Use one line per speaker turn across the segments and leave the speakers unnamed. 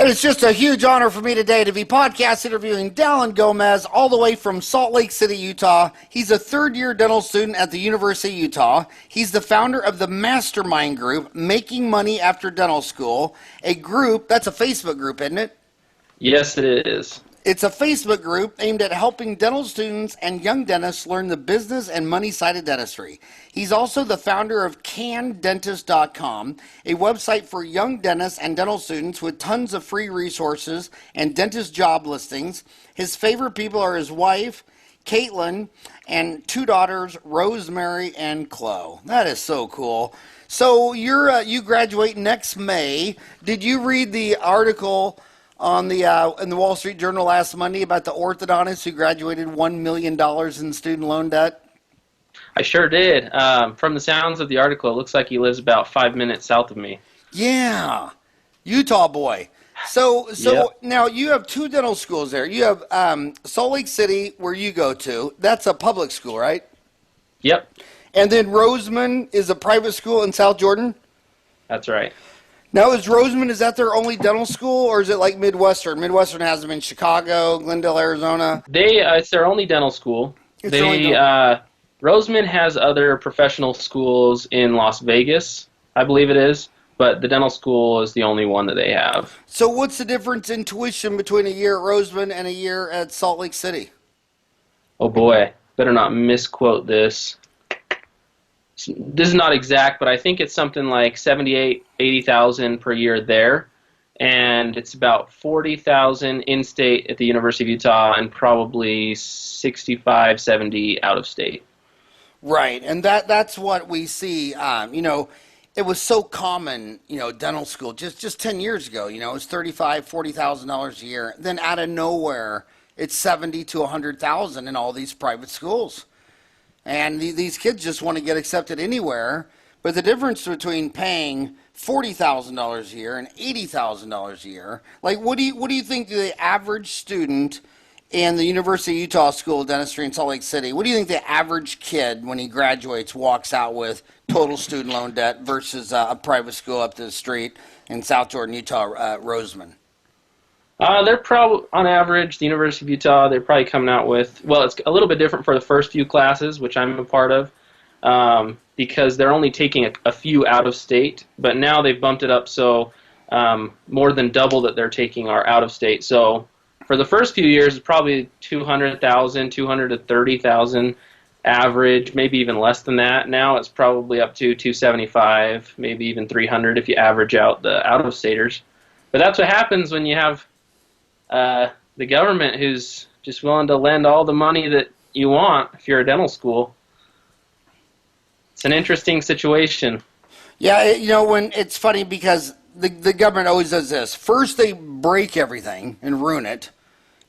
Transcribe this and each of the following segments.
It is just a huge honor for me today to be podcast interviewing Dallin Gomez all the way from Salt Lake City, Utah. He's a third-year dental student at the University of Utah. He's the founder of the mastermind group, Making Money After Dental School, a group, that's a Facebook group, isn't it?
Yes, it is.
It's a Facebook group aimed at helping dental students and young dentists learn the business and money side of dentistry. He's also the founder of CanDentist.com, a website for young dentists and dental students with tons of free resources and dentist job listings. His favorite people are his wife, Caitlin, and two daughters, Rosemary and Chloe. That is so cool. So you graduate next May. Did you read the article on the in the Wall Street Journal last Monday about the orthodontist who graduated $1 million in student loan debt?
I sure did. From the sounds of the article, it looks like he lives about 5 minutes south of me.
Yeah, Utah boy. So
Yep.
Now you have two dental schools there. You have Salt Lake City, where you go to. That's a public school, right?
Yep,
And then Roseman is a private school in South Jordan?
that's right.
Now, is Roseman, is that their only dental school, or is it like Midwestern? Midwestern has them in Chicago, Glendale, Arizona.
It's their only dental school.
It's their only dental-
Roseman has other professional schools in Las Vegas, I believe it is, but the dental school is the only one that they have.
So what's the difference in tuition between a year at Roseman and a year at Salt Lake City?
Oh boy, better not misquote this. This is not exact, but I think it's something like 78, 80,000 per year there, and it's about 40,000 in-state at the University of Utah, and probably 65, 70 out of state.
Right, and that's what we see. It was so common, dental school just 10 years ago. It was $35,000, $40,000 a year. Then out of nowhere, it's 70 to 100,000 in all these private schools. And these kids just want to get accepted anywhere. But the difference between paying $40,000 a year and $80,000 a year, like what do you think the average student in the University of Utah School of Dentistry in Salt Lake City, what do you think the average kid when he graduates walks out with total student loan debt versus a private school up the street in South Jordan, Utah, Roseman?
They're probably, on average, the University of Utah, they're probably coming out with, well, it's a little bit different for the first few classes, which I'm a part of, because they're only taking a few out of state, but now they've bumped it up so more than double that they're taking are out of state. So for the first few years, it's probably 200,000, 200 to 30,000 average, maybe even less than that. Now it's probably up to 275, maybe even 300 if you average out the out-of-staters. But that's what happens when you have the government who's just willing to lend all the money that you want if you're a dental school. It's an interesting situation.
Yeah, when it's funny because the government always does this. First they break everything and ruin it.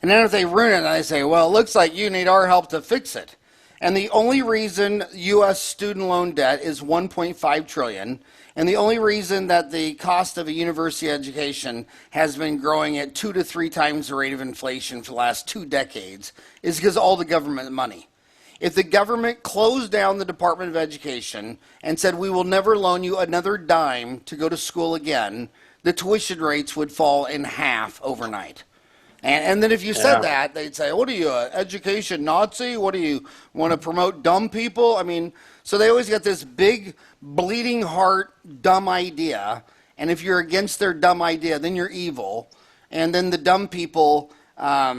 And then if they ruin it, they say, well, it looks like you need our help to fix it. And the only reason U.S. student loan debt is $1.5 trillion, and the only reason that the cost of a university education has been growing at 2 to 3 times the rate of inflation for the last 2 decades is because all the government money. If the government closed down the Department of Education and said, we will never loan you another dime to go to school again, the tuition rates would fall in half overnight. And then if you said that, they'd say, what are you, an education Nazi? What do you want to promote dumb people? I mean, so they always got this big, bleeding heart, dumb idea. And if you're against their dumb idea, then you're evil. And then the dumb people, I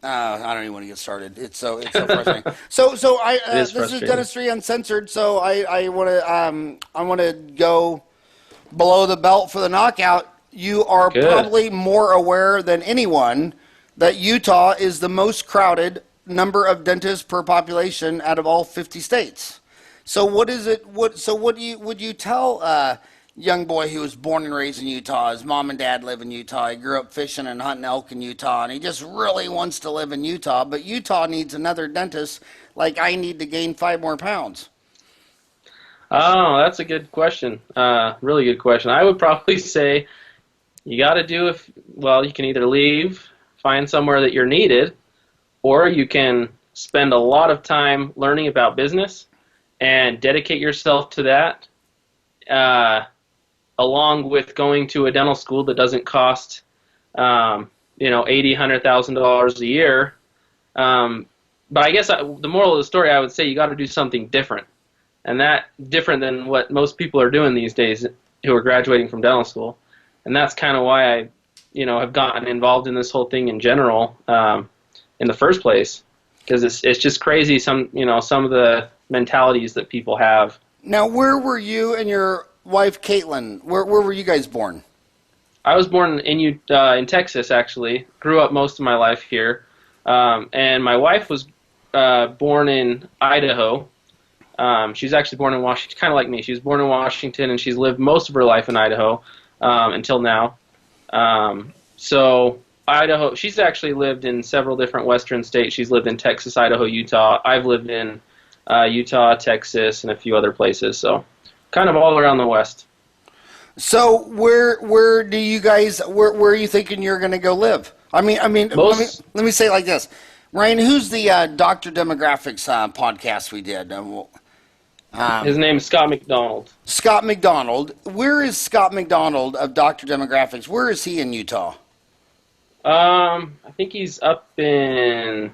don't even want to get started. It's so frustrating. This is Dentistry Uncensored. So I want to go below the belt for the knockout. You are probably more aware than anyone that Utah is the most crowded number of dentists per population out of all 50 states. So what is it? Would you tell a young boy who was born and raised in Utah? His mom and dad live in Utah. He grew up fishing and hunting elk in Utah, and he just really wants to live in Utah. But Utah needs another dentist, like I need to gain 5 more pounds.
Oh, that's a good question. Really good question. I would probably say you got to you can either leave, find somewhere that you're needed, or you can spend a lot of time learning about business and dedicate yourself to that, along with going to a dental school that doesn't cost $80,000, $100,000 a year. But I guess the moral of the story, I would say you got to do something different, and that different than what most people are doing these days who are graduating from dental school. And that's kind of why I, have gotten involved in this whole thing in general, in the first place, because it's just crazy. Some of the mentalities that people have.
Now, where were you and your wife, Caitlin? Where were you guys born?
I was born in Texas, actually. Grew up most of my life here. And my wife was born in Idaho. She's actually born in Washington, kind of like me. She was born in Washington, and she's lived most of her life in Idaho until now. So Idaho, she's actually lived in several different western states. She's lived in Texas, Idaho, Utah. I've lived in Utah, Texas, and a few other places. So kind of all around the West.
So where do you guys where are you thinking you're going to go live? I mean, let me say it like this, Ryan. Who's the Doctor Demographics podcast we did?
His name is Scott McDonald.
Scott McDonald. Where is Scott McDonald of Doctor Demographics? Where is he in Utah?
I think he's up in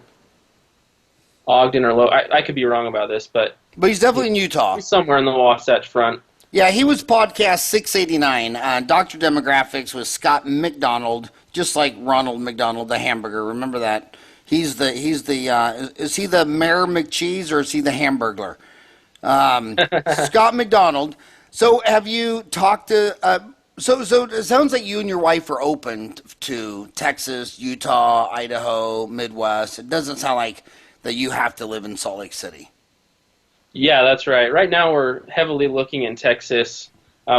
Ogden or I could be wrong about this, but
he's definitely in Utah.
He's somewhere in the Wasatch Front.
Yeah, he was podcast 689. Doctor Demographics with Scott McDonald, just like Ronald McDonald, the hamburger. Remember that? Is he the Mayor McCheese or is he the Hamburglar? Scott McDonald. So have you talked to? So it sounds like you and your wife are open to Texas, Utah, Idaho, Midwest. It doesn't sound like that you have to live in Salt Lake City.
Yeah, that's right. Right now we're heavily looking in Texas.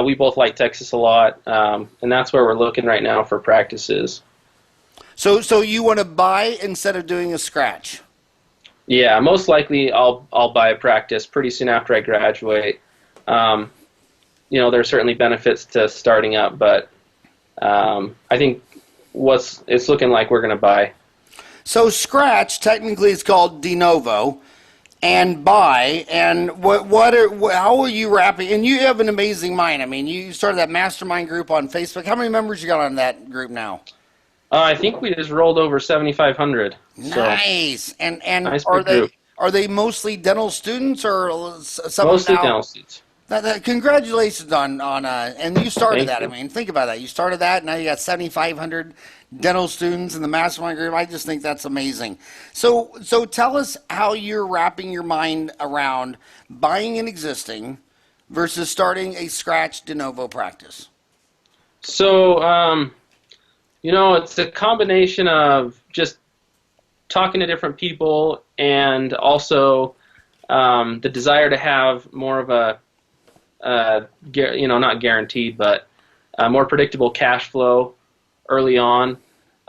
We both like Texas a lot, and that's where we're looking right now for practices.
So you want to buy instead of doing a scratch?
Yeah, most likely I'll buy a practice pretty soon after I graduate. There are certainly benefits to starting up, but I think it's looking like we're going to buy.
So scratch technically is called de novo. And buy, and how are you wrapping? And you have an amazing mind. I mean, you started that mastermind group on Facebook. How many members you got on that group now?
I think we just rolled over 7,500.
Nice.
So,
and
nice
are they mostly dental students or some
mostly dental students?
Congratulations on and you started that. I mean, think about that. You started that. Now you got 7,500 dental students in the mastermind group. I just think that's amazing. So tell us how you're wrapping your mind around buying an existing versus starting a scratch de novo practice.
So, it's a combination of just talking to different people and also the desire to have more of a not guaranteed, but more predictable cash flow early on.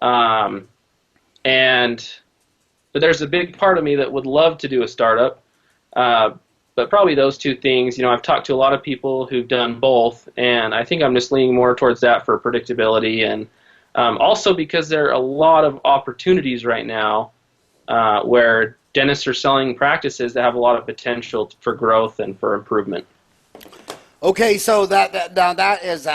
But there's a big part of me that would love to do a startup. But probably those two things. I've talked to a lot of people who've done both, and I think I'm just leaning more towards that for predictability, and also because there are a lot of opportunities right now where dentists are selling practices that have a lot of potential for growth and for improvement.
Okay, so that is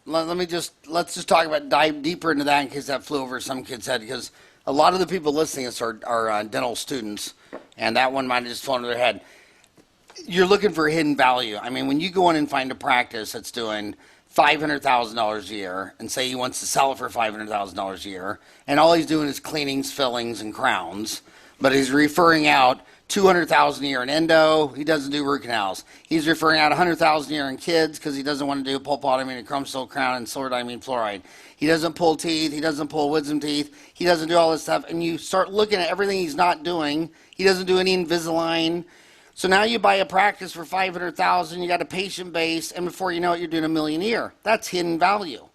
let's just talk about dive deeper into that in case that flew over some kid's head, because a lot of the people listening to this are dental students, and that one might have just flown to their head. You're looking for hidden value. I mean, when you go in and find a practice that's doing $500,000 a year and say he wants to sell it for $500,000 a year, and all he's doing is cleanings, fillings, and crowns, but he's referring out $200,000 a year in endo. He doesn't do root canals. He's referring out $100,000 a year in kids because he doesn't want to do pulpotomy and crumb-stone crown and silver-diamine fluoride. He doesn't pull teeth. He doesn't pull wisdom teeth. He doesn't do all this stuff. And you start looking at everything he's not doing. He doesn't do any Invisalign. So now you buy a practice for $500,000. You got a patient base, and before you know it, you're doing $1 million a year. That's hidden value.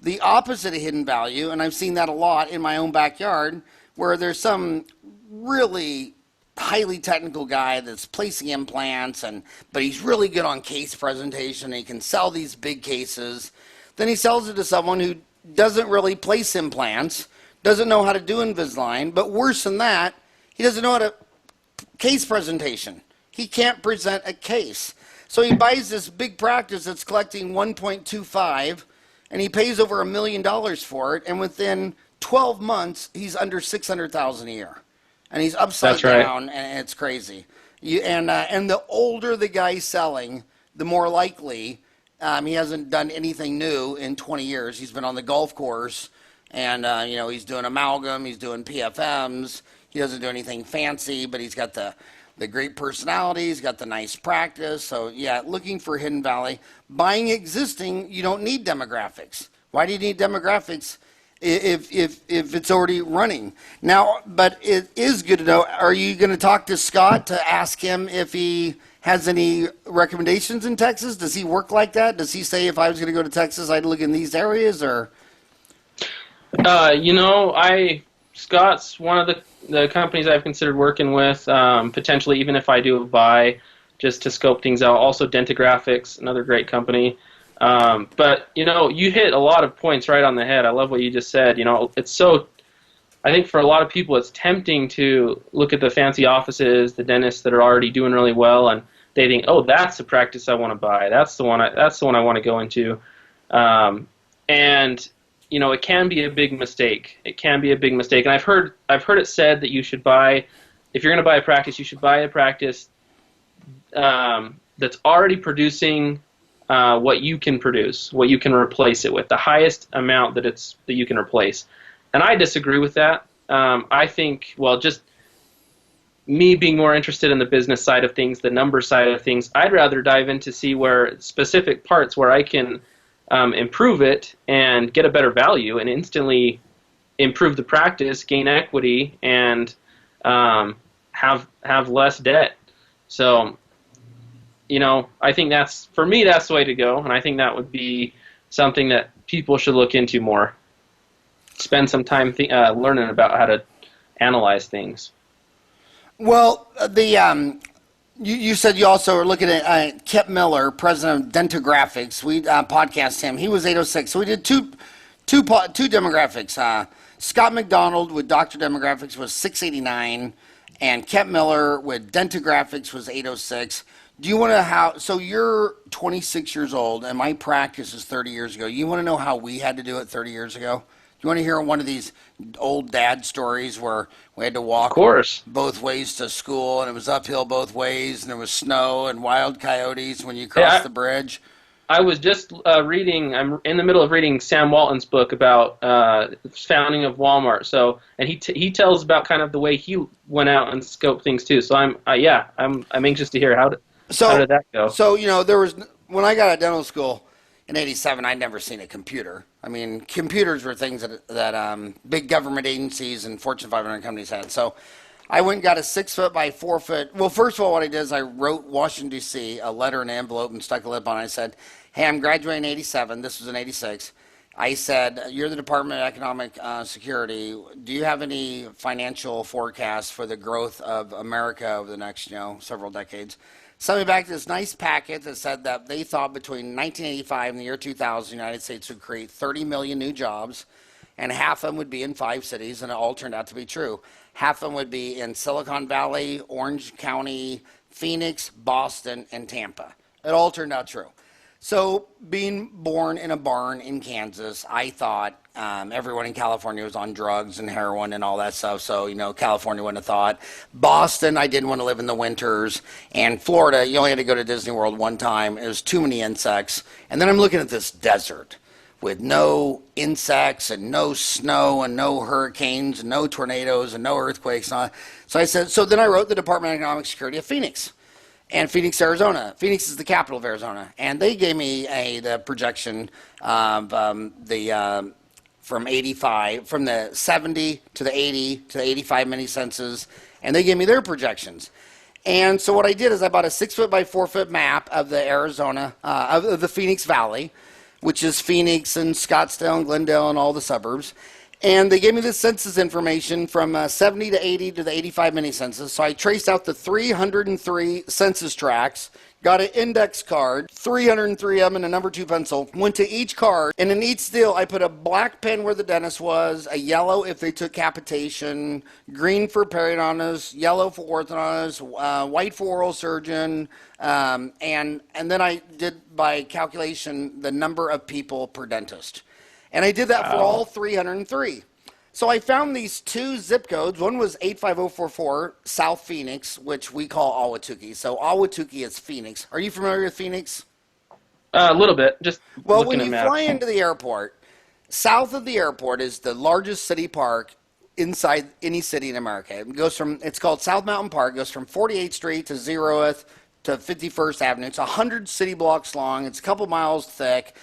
The opposite of hidden value, and I've seen that a lot in my own backyard, where there's some really highly technical guy that's placing implants, but he's really good on case presentation. And he can sell these big cases. Then he sells it to someone who doesn't really place implants, doesn't know how to do Invisalign, but worse than that, he doesn't know how to case presentation. He can't present a case. So he buys this big practice that's collecting 1.25 and he pays over $1 million for it, and within 12 months, he's under 600,000 a year, and he's upside
That's right.
down, and it's crazy. And the older the guy's selling, the more likely. He hasn't done anything new in 20 years. He's been on the golf course, and he's doing amalgam, he's doing PFMs. He doesn't do anything fancy, but he's got the great personality, he's got the nice practice. So yeah, looking for Hidden Valley. Buying existing, you don't need demographics. Why do you need demographics if it's already running? Now, but it is good to know, are you going to talk to Scott to ask him if he has any recommendations in Texas? Does he work like that? Does he say, if I was going to go to Texas, I'd look in these areas? Or
Scott's one of the companies I've considered working with, potentially even if I do a buy, just to scope things out. Also, Dentographics, another great company. But you hit a lot of points right on the head. I love what you just said. I think for a lot of people, it's tempting to look at the fancy offices, the dentists that are already doing really well, and they think, oh, that's the practice I want to buy. That's the one I want to go into. And it can be a big mistake. It can be a big mistake. And I've heard it said that you should buy, if you're going to buy a practice, you should buy a practice that's already producing what you can produce, what you can replace it with, the highest amount that you can replace. And I disagree with that. I think, just me being more interested in the business side of things, the number side of things, I'd rather dive in to see where specific parts where I can improve it and get a better value and instantly improve the practice, gain equity, and have less debt. So, I think that's the way to go, and I think that would be something that people should look into more. Spend some time learning about how to analyze things.
well, you said you also are looking at Kip Miller, president of Dentographics. We podcast him. He was 806. So we did two demographics. Scott McDonald with Dr. Demographics was 689, and Kip Miller with Dentographics was 806. Do you want to so you're 26 years old, and my practice is 30 years ago. You want to know how we had to do it 30 years ago? You want to hear one of these old dad stories where we had to walk both ways to school, and it was uphill both ways, and there was snow and wild coyotes when you crossed the bridge?
I was just I'm in the middle of reading Sam Walton's book about the founding of Walmart. So, and he tells about kind of the way he went out and scoped things too. So I'm anxious to hear how did that go?
So there was, when I got out of dental school in '87, I'd never seen a computer. I mean, computers were things that big government agencies and Fortune 500 companies had. So I went and got a 6 foot by 4 foot. Well, first of all, what I did is I wrote Washington, D.C., a letter in an envelope and stuck a lip on it. I said, hey, I'm graduating in '87. This was in '86. I said, you're the Department of Economic Security. Do you have any financial forecasts for the growth of America over the next, several decades? Sent me back this nice packet that said that they thought between 1985 and the year 2000, the United States would create 30 million new jobs, and half of them would be in 5 cities, and it all turned out to be true. Half of them would be in Silicon Valley, Orange County, Phoenix, Boston, and Tampa. It all turned out true. So being born in a barn in Kansas, I thought everyone in California was on drugs and heroin and all that stuff. So, California wouldn't have thought. Boston, I didn't want to live in the winters. And Florida, you only had to go to Disney World one time. It was too many insects. And then I'm looking at this desert with no insects and no snow and no hurricanes and no tornadoes and no earthquakes. And all that. So I said, then I wrote the Department of Economic Security of Phoenix. And Phoenix, Arizona. Phoenix is the capital of Arizona, and they gave me the projection of from the 70 to the 80 to the 85 mini census, and they gave me their projections. And so what I did is I bought a 6 foot by 4 foot map of the Arizona of the Phoenix Valley, which is Phoenix and Scottsdale and Glendale and all the suburbs. And they gave me the census information from 70 to 80 to the 85 mini census. So I traced out the 303 census tracts. got an index card, 303 of them and a number 2 pencil, went to each card, and in each deal I put a black pen where the dentist was, a yellow if they took capitation, green for periodontists, yellow for orthodontists, white for oral surgeon, and then I did by calculation the number of people per dentist. And I did that for all 303. So I found these 2 zip codes. One was 85044, South Phoenix, which we call Ahwatukee. So Ahwatukee is Phoenix. Are you familiar with Phoenix?
A little bit. Just
well,
looking
when you
at
fly
maps.
into the airport, south of the airport is the largest city park inside any city in America. It goes from, it's called South Mountain Park. It goes from 48th Street to 0th to 51st Avenue. It's 100 city blocks long. It's a couple miles thick.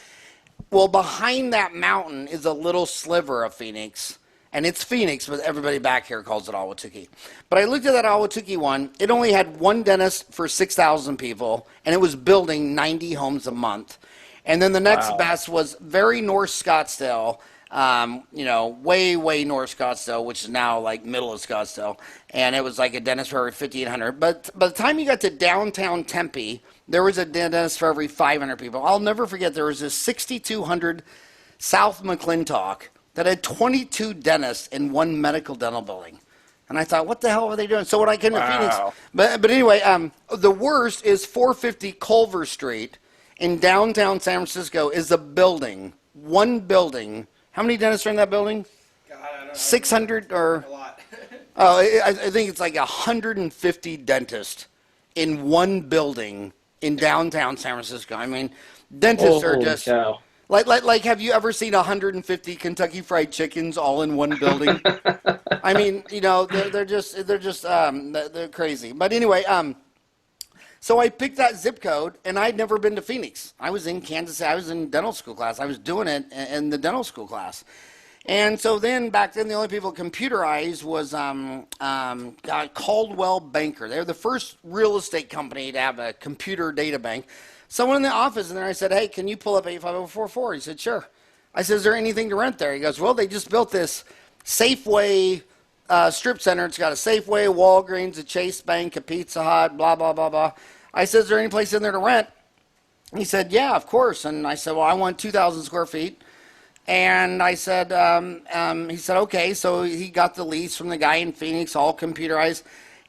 Well, behind that mountain is a little sliver of Phoenix. And it's Phoenix, but everybody back here calls it Ahwatukee. But I looked at that Ahwatukee one. It only had one dentist for 6,000 people, and it was building 90 homes a month. And then the next best was very North Scottsdale, way North Scottsdale, which is now like middle of Scottsdale. And it was like a dentist for every 5,800. But by the time you got to downtown Tempe, there was a dentist for every 500 people. I'll never forget, there was this 6,200 South McClintock that had 22 dentists in one medical dental building. And I thought, what the hell were they doing? So when I came to Phoenix, but anyway, the worst is 450 Culver Street in downtown San Francisco is a building, one building. How many dentists are in that building?
God, I don't know.
600 or?
A lot.
Oh, I think it's like 150 dentists in one building in downtown San Francisco. I mean, dentists are just...
Cow.
Like, have you ever seen 150 Kentucky Fried Chickens all in one building? I mean, they're crazy. But anyway, so I picked that zip code, and I'd never been to Phoenix. I was in Kansas City. I was in dental school class. I was doing it in the dental school class. And so then, back then, the only people computerized was Caldwell Banker. They were the first real estate company to have a computer data bank. Someone in the office, and then I said, hey, can you pull up 85044? He said, sure. I said, is there anything to rent there? He goes, well, they just built this Safeway strip center. It's got a Safeway, a Walgreens, a Chase Bank, a Pizza Hut, blah, blah, blah, blah. I said, is there any place in there to rent? He said, yeah, of course. And I said, well, I want 2,000 square feet. And I said, he said, okay. So he got the lease from the guy in Phoenix, all computerized.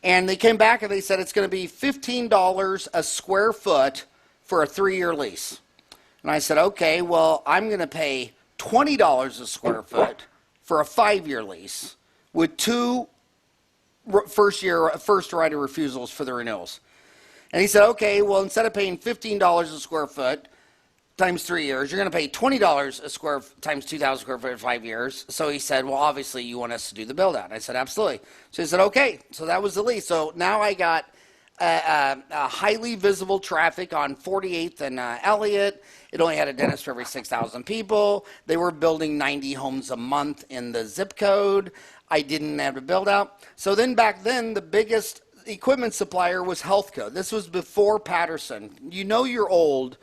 And they came back and they said, it's going to be $15 a square foot for a 3-year lease. And I said, okay, well, I'm going to pay $20 a square foot for a 5-year lease with 2 first right of refusals for the renewals. And he said, okay, well, instead of paying $15 a square foot times 3 years, you're going to pay $20 a square times 2,000 square foot for 5 years. So he said, well, obviously you want us to do the build out. And I said, absolutely. So he said, okay. So that was the lease. So now I got highly visible traffic on 48th and Elliott. It only had a dentist for every 6,000 people. They were building 90 homes a month in the zip code. I didn't have to build out. So then back then, the biggest equipment supplier was Healthco. This was before Patterson. You know you're old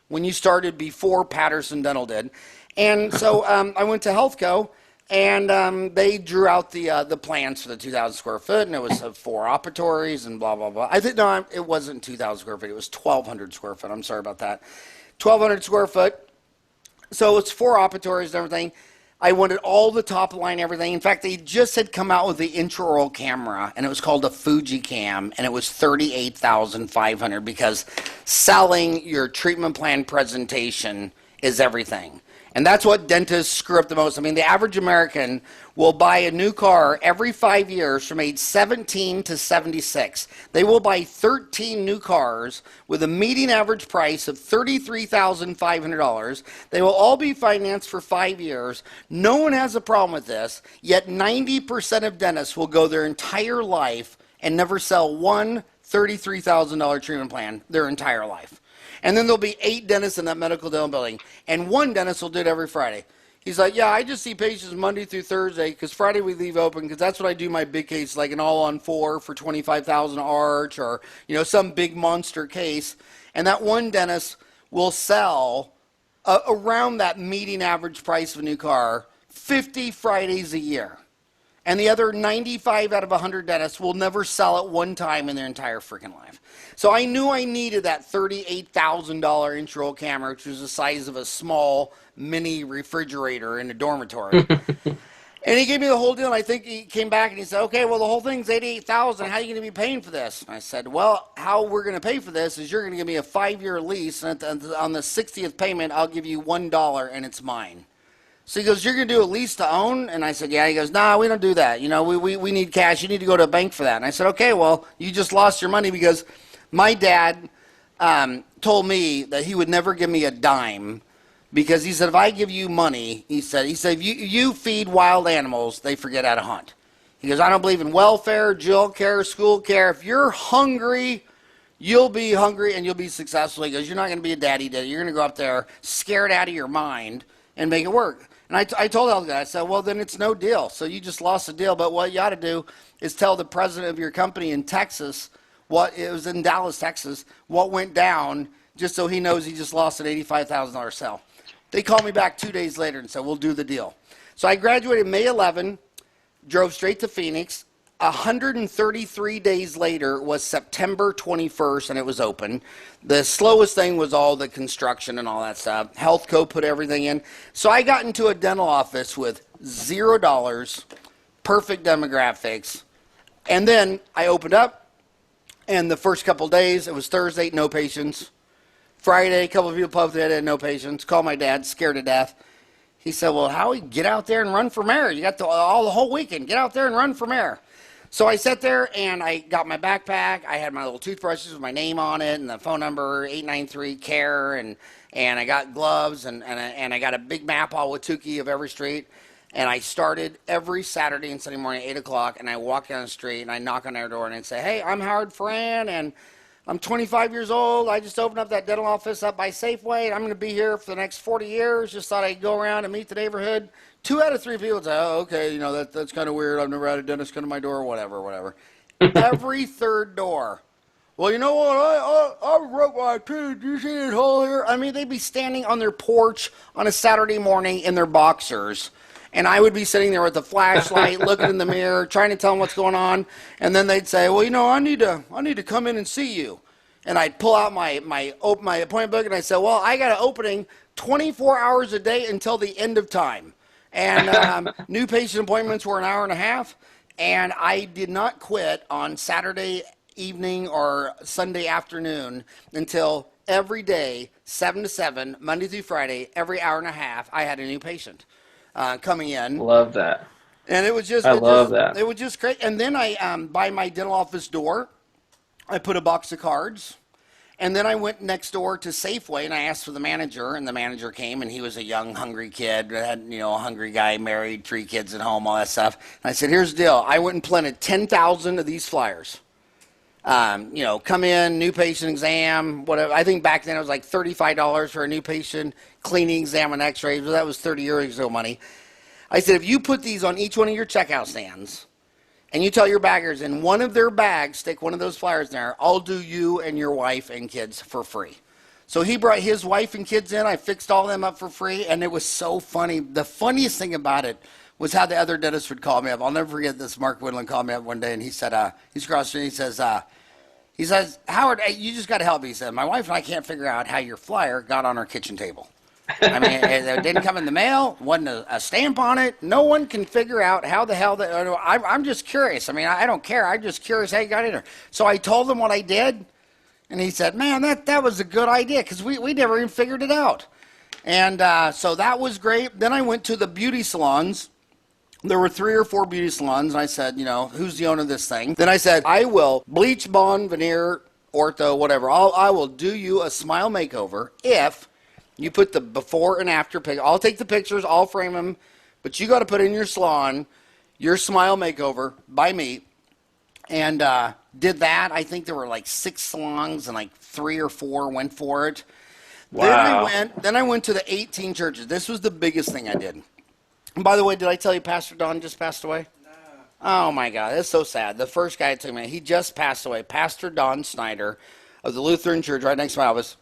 when you started before Patterson Dental did. And so I went to Healthco, and they drew out the plans for the 2,000 square foot, and it was 4 operatories and blah, blah, blah. No, it wasn't 2,000 square feet. It was 1,200 square foot. I'm sorry about that. 1,200 square foot. So it's 4 operatories and everything. I wanted all the top line, everything. In fact, they just had come out with the intraoral camera, and it was called a Fuji Cam, and it was $38,500 because selling your treatment plan presentation is everything. And that's what dentists screw up the most. I mean, the average American will buy a new car every 5 years from age 17 to 76. They will buy 13 new cars with a median average price of $33,500. They will all be financed for 5 years. No one has a problem with this, yet 90% of dentists will go their entire life and never sell one $33,000 treatment plan their entire life. And then there'll be 8 dentists in that medical dental building, and one dentist will do it every Friday. He's like, yeah, I just see patients Monday through Thursday because Friday we leave open because that's what I do my big case, like an all-on-4 for $25,000 arch or, some big monster case. And that one dentist will sell around that median average price of a new car 50 Fridays a year. And the other 95 out of 100 dentists will never sell it one time in their entire freaking life. So I knew I needed that $38,000 intraoral camera, which was the size of a small mini refrigerator in a dormitory. And he gave me the whole deal, and I think he came back and he said, okay, well, the whole thing's $88,000. How are you going to be paying for this? And I said, well, how we're going to pay for this is you're going to give me a 5-year lease, and on the 60th payment, I'll give you $1, and it's mine. So he goes, you're going to do a lease to own? And I said, yeah. He goes, nah, we don't do that. You know, we need cash. You need to go to a bank for that. And I said, okay, well, you just lost your money because my dad told me that he would never give me a dime because he said, if I give you money, he said, if you feed wild animals, they forget how to hunt. He goes, I don't believe in welfare, jail care, school care. If you're hungry, you'll be hungry and you'll be successful. He goes, you're not going to be a daddy. You're going to go up there scared out of your mind and make it work. And I told the guy, I said, well, then it's no deal. So you just lost the deal. But what you ought to do is tell the president of your company in Texas, it was in Dallas, Texas, what went down, just so he knows he just lost an $85,000 sale. They called me back 2 days later and said, we'll do the deal. So I graduated May 11, drove straight to Phoenix. 133 days later was September 21st, and it was open. The slowest thing was all the construction and all that stuff. Health Code put everything in. So I got into a dental office with $0, perfect demographics. And then I opened up, and the first couple of days, it was Thursday, no patients. Friday, a couple of people posted that had no patients. Called my dad, scared to death. He said, well, Howie, get out there and run for mayor. You got the whole weekend. Get out there and run for mayor. So I sat there and I got my backpack. I had my little toothbrushes with my name on it and the phone number 893-CARE and I got gloves and I got a big map all with Tukey of every street. And I started every Saturday and Sunday morning at 8 o'clock and I walk down the street and I knock on their door and I say, hey, I'm Howard Farran and I'm 25 years old. I just opened up that dental office up by Safeway, and I'm going to be here for the next 40 years. Just thought I'd go around and meet the neighborhood. 2 out of 3 people say, oh, okay, you know, that's kind of weird. I've never had a dentist come to my door, whatever. Every third door. Well, you know what? I broke my tooth. Do you see this hole here? I mean, they'd be standing on their porch on a Saturday morning in their boxers. And I would be sitting there with a flashlight, looking in the mirror, trying to tell them what's going on. And then they'd say, well, you know, I need to come in and see you. And I'd pull out my appointment book and I'd say, well, I got an opening 24 hours a day until the end of time. And new patient appointments were an hour and a half. And I did not quit on Saturday evening or Sunday afternoon until every day, 7 to 7, Monday through Friday, every hour and a half, I had a new patient coming in.
Love that.
And it was just,
I love that.
It was just great. And then I, by my dental office door, I put a box of cards. And then I went next door to Safeway and I asked for the manager, and the manager came, and he was a young, hungry kid, had, you know, a hungry guy, married, 3 kids at home, all that stuff. And I said, here's the deal. I went and planted 10,000 of these flyers. You know, come in, new patient exam, whatever. I think back then it was like $35 for a new patient, cleaning exam and x-rays. Well, that was 30 years ago money. I said, if you put these on each one of your checkout stands, and you tell your baggers in one of their bags, stick one of those flyers in there, I'll do you and your wife and kids for free. So he brought his wife and kids in. I fixed all of them up for free, and it was so funny. The funniest thing about it was how the other dentist would call me up. I'll never forget this. Mark Woodland called me up one day, and he said, he's across the street, he says, Howard, hey, you just got to help me. He said, my wife and I can't figure out how your flyer got on our kitchen table. I mean, it didn't come in the mail, wasn't a stamp on it. No one can figure out how the hell that. I'm just curious. I mean, I don't care. I'm just curious how you got in there. So I told him what I did, and he said, man, that was a good idea because we never even figured it out. And so that was great. Then I went to the beauty salons. There were 3 or 4 beauty salons, and I said, you know, who's the owner of this thing? Then I said, I will bleach, bond, veneer, ortho, whatever. I will do you a smile makeover if you put the before and after picture. I'll take the pictures, I'll frame them, but you got to put in your salon your smile makeover by me. And did that. I think there were like 6 salons and like 3 or 4 went for it.
Wow.
Then I went to the 18 churches. This was the biggest thing I did. And by the way, did I tell you Pastor Don just passed away? No. Oh my God, that's so sad. The first guy that took me, he just passed away. Pastor Don Snyder of the Lutheran Church right next to my office.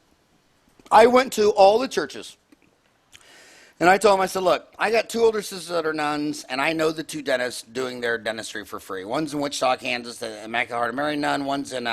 I went to all the churches. And I told him, I said, look, I got two older sisters that are nuns, and I know the two dentists doing their dentistry for free. One's in Wichita, Kansas, the Immaculate Heart of Mary nun. One's in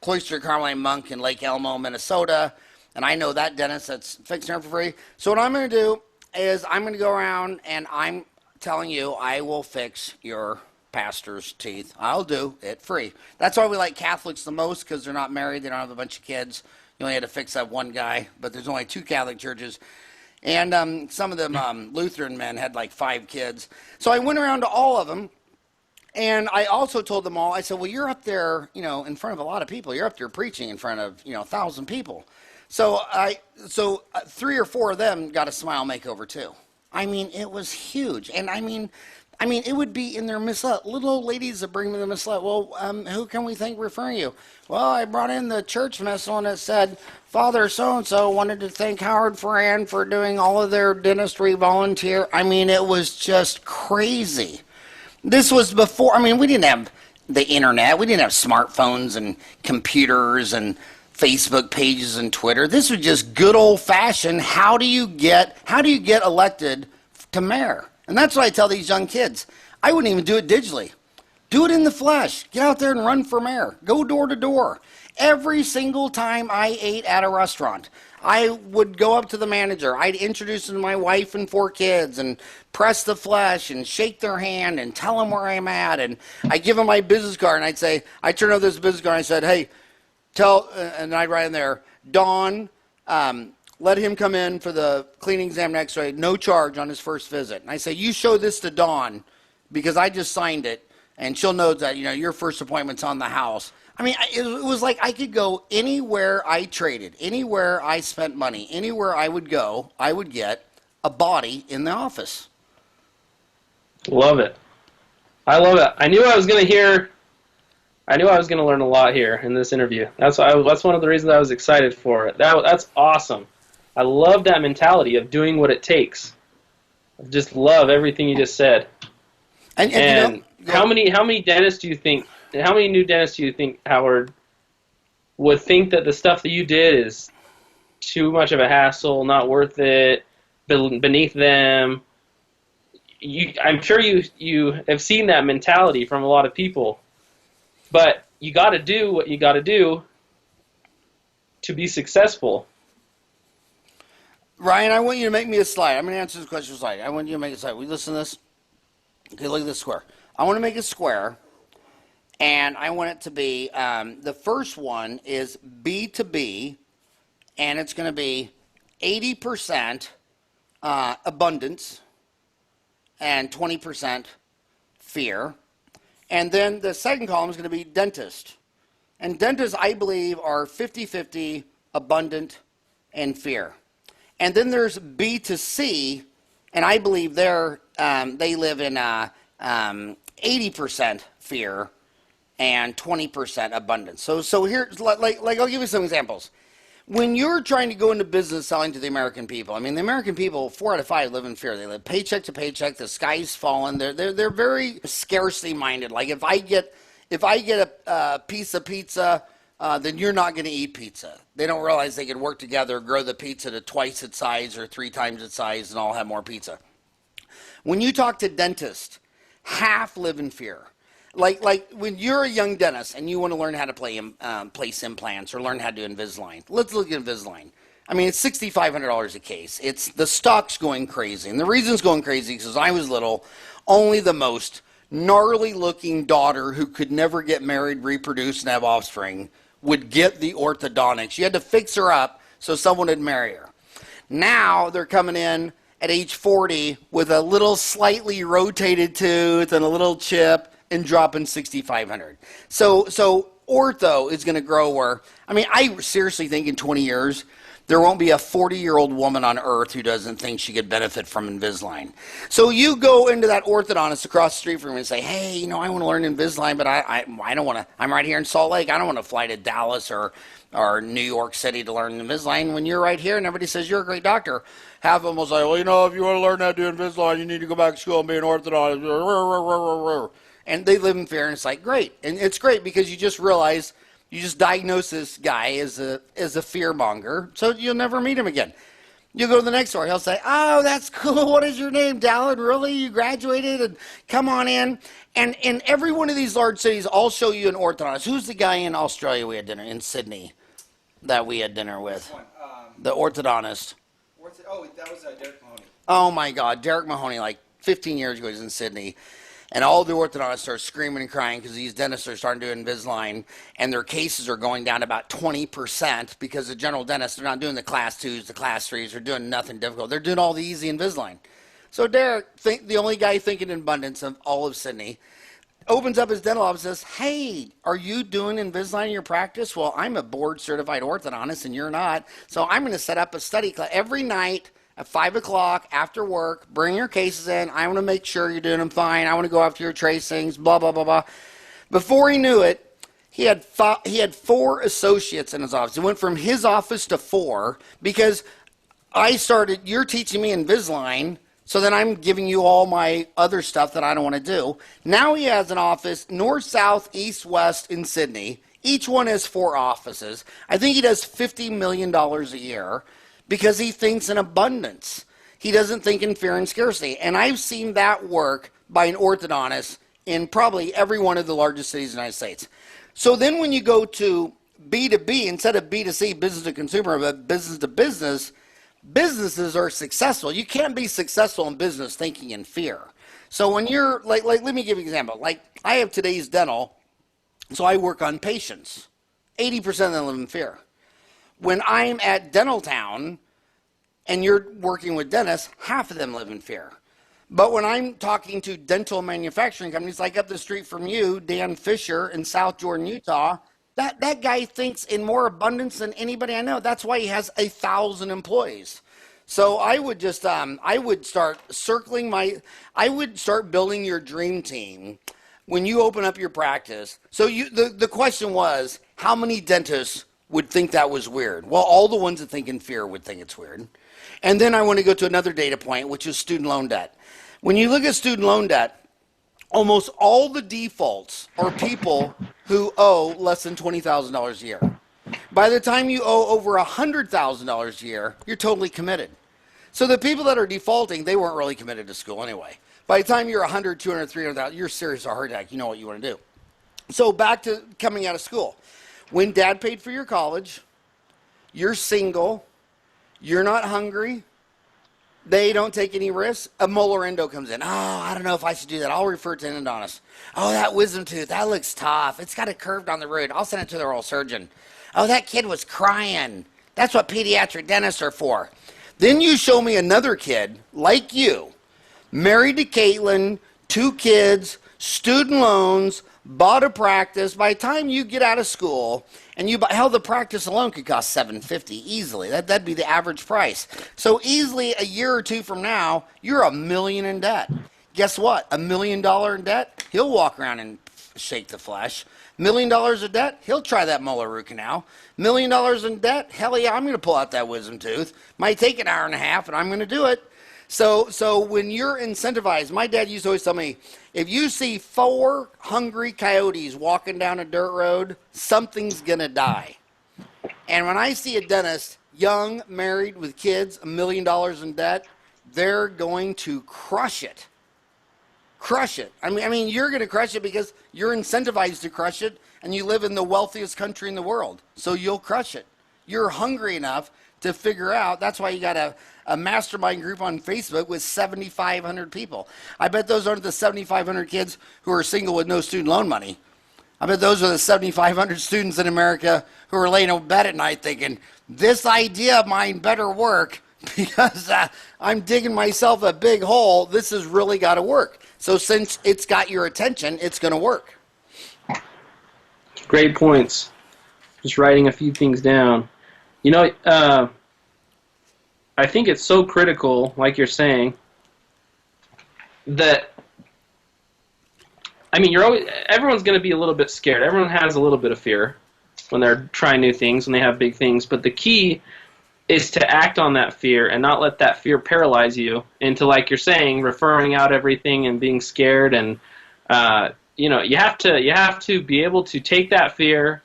Cloister Carmelite Monk in Lake Elmo, Minnesota. And I know that dentist that's fixing her for free. So what I'm going to do is I'm going to go around, and I'm telling you I will fix your pastor's teeth. I'll do it free. That's why we like Catholics the most, because they're not married. They don't have a bunch of kids. You only had to fix that one guy, but there's only 2 Catholic churches. And some of them Lutheran men had like 5 kids. So I went around to all of them, and I also told them all, I said, well, you're up there, in front of a lot of people. You're up there preaching in front of, 1,000 people. So 3 or 4 of them got a smile makeover too. I mean, it was huge. And I mean, it would be in their mislet. Little old ladies that bring me the mislet. Well, who can we think referring you? Well, I brought in the church missal, and it said, Father so-and-so wanted to thank Howard Farran for doing all of their dentistry volunteer. I mean, it was just crazy. This was before, we didn't have the internet. We didn't have smartphones and computers and Facebook pages and Twitter. This was just good old-fashioned, how do you get elected to mayor? And that's what I tell these young kids. I wouldn't even do it digitally. Do it in the flesh. Get out there and run for mayor. Go door to door. Every single time I ate at a restaurant, I would go up to the manager. I'd introduce them to my wife and 4 kids and press the flesh and shake their hand and tell them where I'm at. And I give them my business card, and I'd say, I turn over this business card and I said, hey, and I'd write in there, Dawn, let him come in for the cleaning exam and x-ray, no charge on his first visit. And I say, you show this to Dawn because I just signed it, and she'll know that, your first appointment's on the house. It was like I could go anywhere I traded, anywhere I spent money, anywhere I would go, I would get a body in the office.
Love it. I love it. I knew I was going to learn a lot here in this interview. That's one of the reasons I was excited for it. That's awesome. I love that mentality of doing what it takes. I just love everything you just said. And how many new dentists do you think, Howard, would think that the stuff that you did is too much of a hassle, not worth it, beneath them? I'm sure you have seen that mentality from a lot of people. But you got to do what you got to do to be successful.
Ryan, I want you to make me a slide. I'm going to answer this question slide. I want you to make a slide. Will you listen to this? Okay, look at this square. I want to make a square, and I want it to be, the first one is B to B, and it's going to be 80% abundance and 20% fear. And then the second column is going to be dentist. And dentists, I believe, are 50-50 abundant and fear. And then there's B to C, and I believe they live in 80% fear and 20% abundance. So here's, like I'll give you some examples. When you're trying to go into business selling to the American people, the American people, 4 out of 5 live in fear. They live paycheck to paycheck. The sky's falling. They're very scarcely minded. Like if I get a piece of pizza, then you're not going to eat pizza. They don't realize they can work together, grow the pizza to twice its size or 3 times its size, and all have more pizza. When you talk to dentists, half live in fear. Like when you're a young dentist and you want to learn how to place implants or learn how to do Invisalign. Let's look at Invisalign. It's $6,500 a case. The stock's going crazy. And the reason it's going crazy is because I was little, only the most gnarly looking daughter who could never get married, reproduce, and have offspring would get the orthodontics. You had to fix her up so someone would marry her. Now they're coming in at age 40 with a little slightly rotated tooth and a little chip and dropping $6,500. So ortho is going to grow where, I seriously think in 20 years, there won't be a 40-year-old woman on earth who doesn't think she could benefit from Invisalign. So you go into that orthodontist across the street from him and say, hey, I want to learn Invisalign, but I don't want to, I'm right here in Salt Lake. I don't want to fly to Dallas or New York City to learn Invisalign when you're right here and everybody says you're a great doctor. Half of them will say, well, if you want to learn how to do Invisalign, you need to go back to school and be an orthodontist. And they live in fear, and it's like, great. And it's great because you just realize, you just diagnose this guy as a fear monger, so you'll never meet him again. You go to the next door. He'll say, "Oh, that's cool. What is your name, Dallin? Really? You graduated? And come on in." And in every one of these large cities, I'll show you an orthodontist. Who's the guy in Australia we had dinner in Sydney that we had dinner with? The orthodontist.
Oh, that was Derek Mahoney.
Oh my God, Derek Mahoney, like 15 years ago, he was in Sydney. And all the orthodontists start screaming and crying because these dentists are starting to do Invisalign, and their cases are going down about 20% because the general dentists are not doing the class 2s, the class 3s, they're doing nothing difficult. They're doing all the easy Invisalign. So Derek, the only guy thinking in abundance of all of Sydney, opens up his dental office and says, "Hey, are you doing Invisalign in your practice?" "Well, I'm a board certified orthodontist and you're not. So I'm going to set up a study class every night at 5 o'clock after work. Bring your cases in. I want to make sure you're doing them fine. I want to go after your tracings, blah, blah, blah, blah." Before he knew it, he had 4 associates in his office. It went from his office to 4 because I started, "You're teaching me Invisalign, so then I'm giving you all my other stuff that I don't want to do." Now he has an office north, south, east, west in Sydney. Each one has 4 offices. I think he does $50 million a year because he thinks in abundance. He doesn't think in fear and scarcity. And I've seen that work by an orthodontist in probably every one of the largest cities in the United States. So then when you go to B2B, instead of B2C, business to consumer, but business to business, businesses are successful. You can't be successful in business thinking in fear. So when you're, like let me give you an example. Like, I have Today's Dental, so I work on patients. 80% of them live in fear. When I'm at Dental Town and you're working with dentists, half of them live in fear. But when I'm talking to dental manufacturing companies, like up the street from you, Dan Fisher in South Jordan, Utah, that guy thinks in more abundance than anybody I know. That's why he has 1,000 employees. So I would just, I would start building your dream team when you open up your practice. So the question was, how many dentists would think that was weird? Well, all the ones that think in fear would think it's weird. And then I want to go to another data point, which is student loan debt. When you look at student loan debt, almost all the defaults are people who owe less than $20,000 a year. By the time you owe over $100,000 a year, you're totally committed. So the people that are defaulting, they weren't really committed to school anyway. By the time you're 100, 200, 300,000, you're serious or heart attack. You know what you want to do. So back to coming out of school. When dad paid for your college, you're single, you're not hungry, they don't take any risks, a molar endo comes in. "Oh, I don't know if I should do that. I'll refer to an endodontist. Oh, that wisdom tooth, that looks tough. It's got a curved on the root. I'll send it to the oral surgeon. Oh, that kid was crying. That's what pediatric dentists are for." Then you show me another kid like you, married to Caitlin, 2 kids, student loans, bought a practice. By the time you get out of school, and hell, the practice alone could cost $750 easily. That'd be the average price. So easily a year or 2 from now, you're $1 million in debt. Guess what? $1 million in debt, he'll walk around and shake the flesh. $1 million of debt, he'll try that molar root canal. $1 million in debt, hell yeah, I'm going to pull out that wisdom tooth. Might take an hour and a half, and I'm going to do it. So when you're incentivized, my dad used to always tell me, if you see 4 hungry coyotes walking down a dirt road, something's going to die. And when I see a dentist, young, married, with kids, $1 million in debt, they're going to crush it. Crush it. I mean, you're going to crush it because you're incentivized to crush it, and you live in the wealthiest country in the world. So you'll crush it. You're hungry enough to figure out. That's why you got a mastermind group on Facebook with 7,500 people. I bet those aren't the 7,500 kids who are single with no student loan money. I bet those are the 7,500 students in America who are laying in bed at night thinking, this idea of mine better work because I'm digging myself a big hole. This has really got to work. So since it's got your attention, it's going to work.
Great points. Just writing a few things down. You know, I think it's so critical, like you're saying, that, I mean, everyone's going to be a little bit scared. Everyone has a little bit of fear when they're trying new things, when they have big things. But the key is to act on that fear and not let that fear paralyze you into, like you're saying, referring out everything and being scared. And you know, you have to be able to take that fear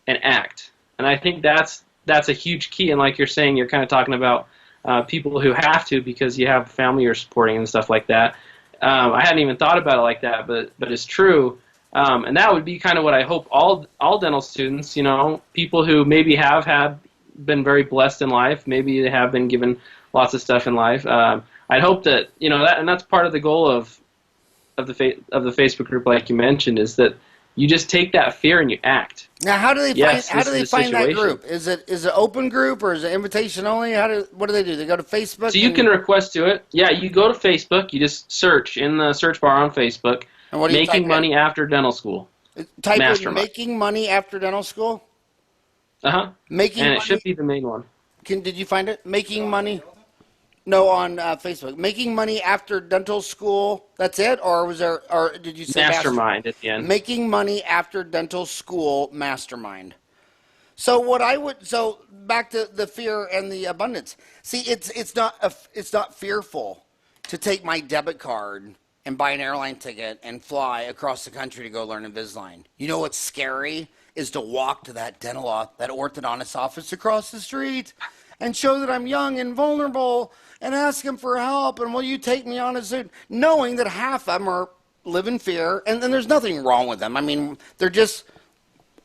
and act. And I think that's a huge key. And like you're saying, you're kind of talking about people who have to because you have family you're supporting and stuff like that. I hadn't even thought about it like that, but it's true. And that would be kind of what I hope all dental students, people who maybe have been very blessed in life, maybe they have been given lots of stuff in life. I'd hope that and that's part of the goal of the Facebook group, like you mentioned, is that you just take that fear and you act.
Now, how do they find that
situation.
group? Is it open group or is it invitation only? What do they do? They go to Facebook.
So you can request to it. Yeah, you go to Facebook. You just search in the search bar on Facebook.
And what do you type
Making money after dental school.
Type in
Mastermind.
Making Money After Dental School.
Making and it should be the main one.
Did you find it? Making Money. No, on Facebook. Making Money After Dental School. That's it, or did you say
Mastermind at the end?
Making Money After Dental School Mastermind. So back to the fear and the abundance. See, it's not fearful to take my debit card and buy an airline ticket and fly across the country to go learn Invisalign. You know what's scary is to walk to that that orthodontist office across the street and show that I'm young and vulnerable and ask them for help and will you take me on a Zoom, knowing that half of them live in fear, and then there's nothing wrong with them. I mean, they're just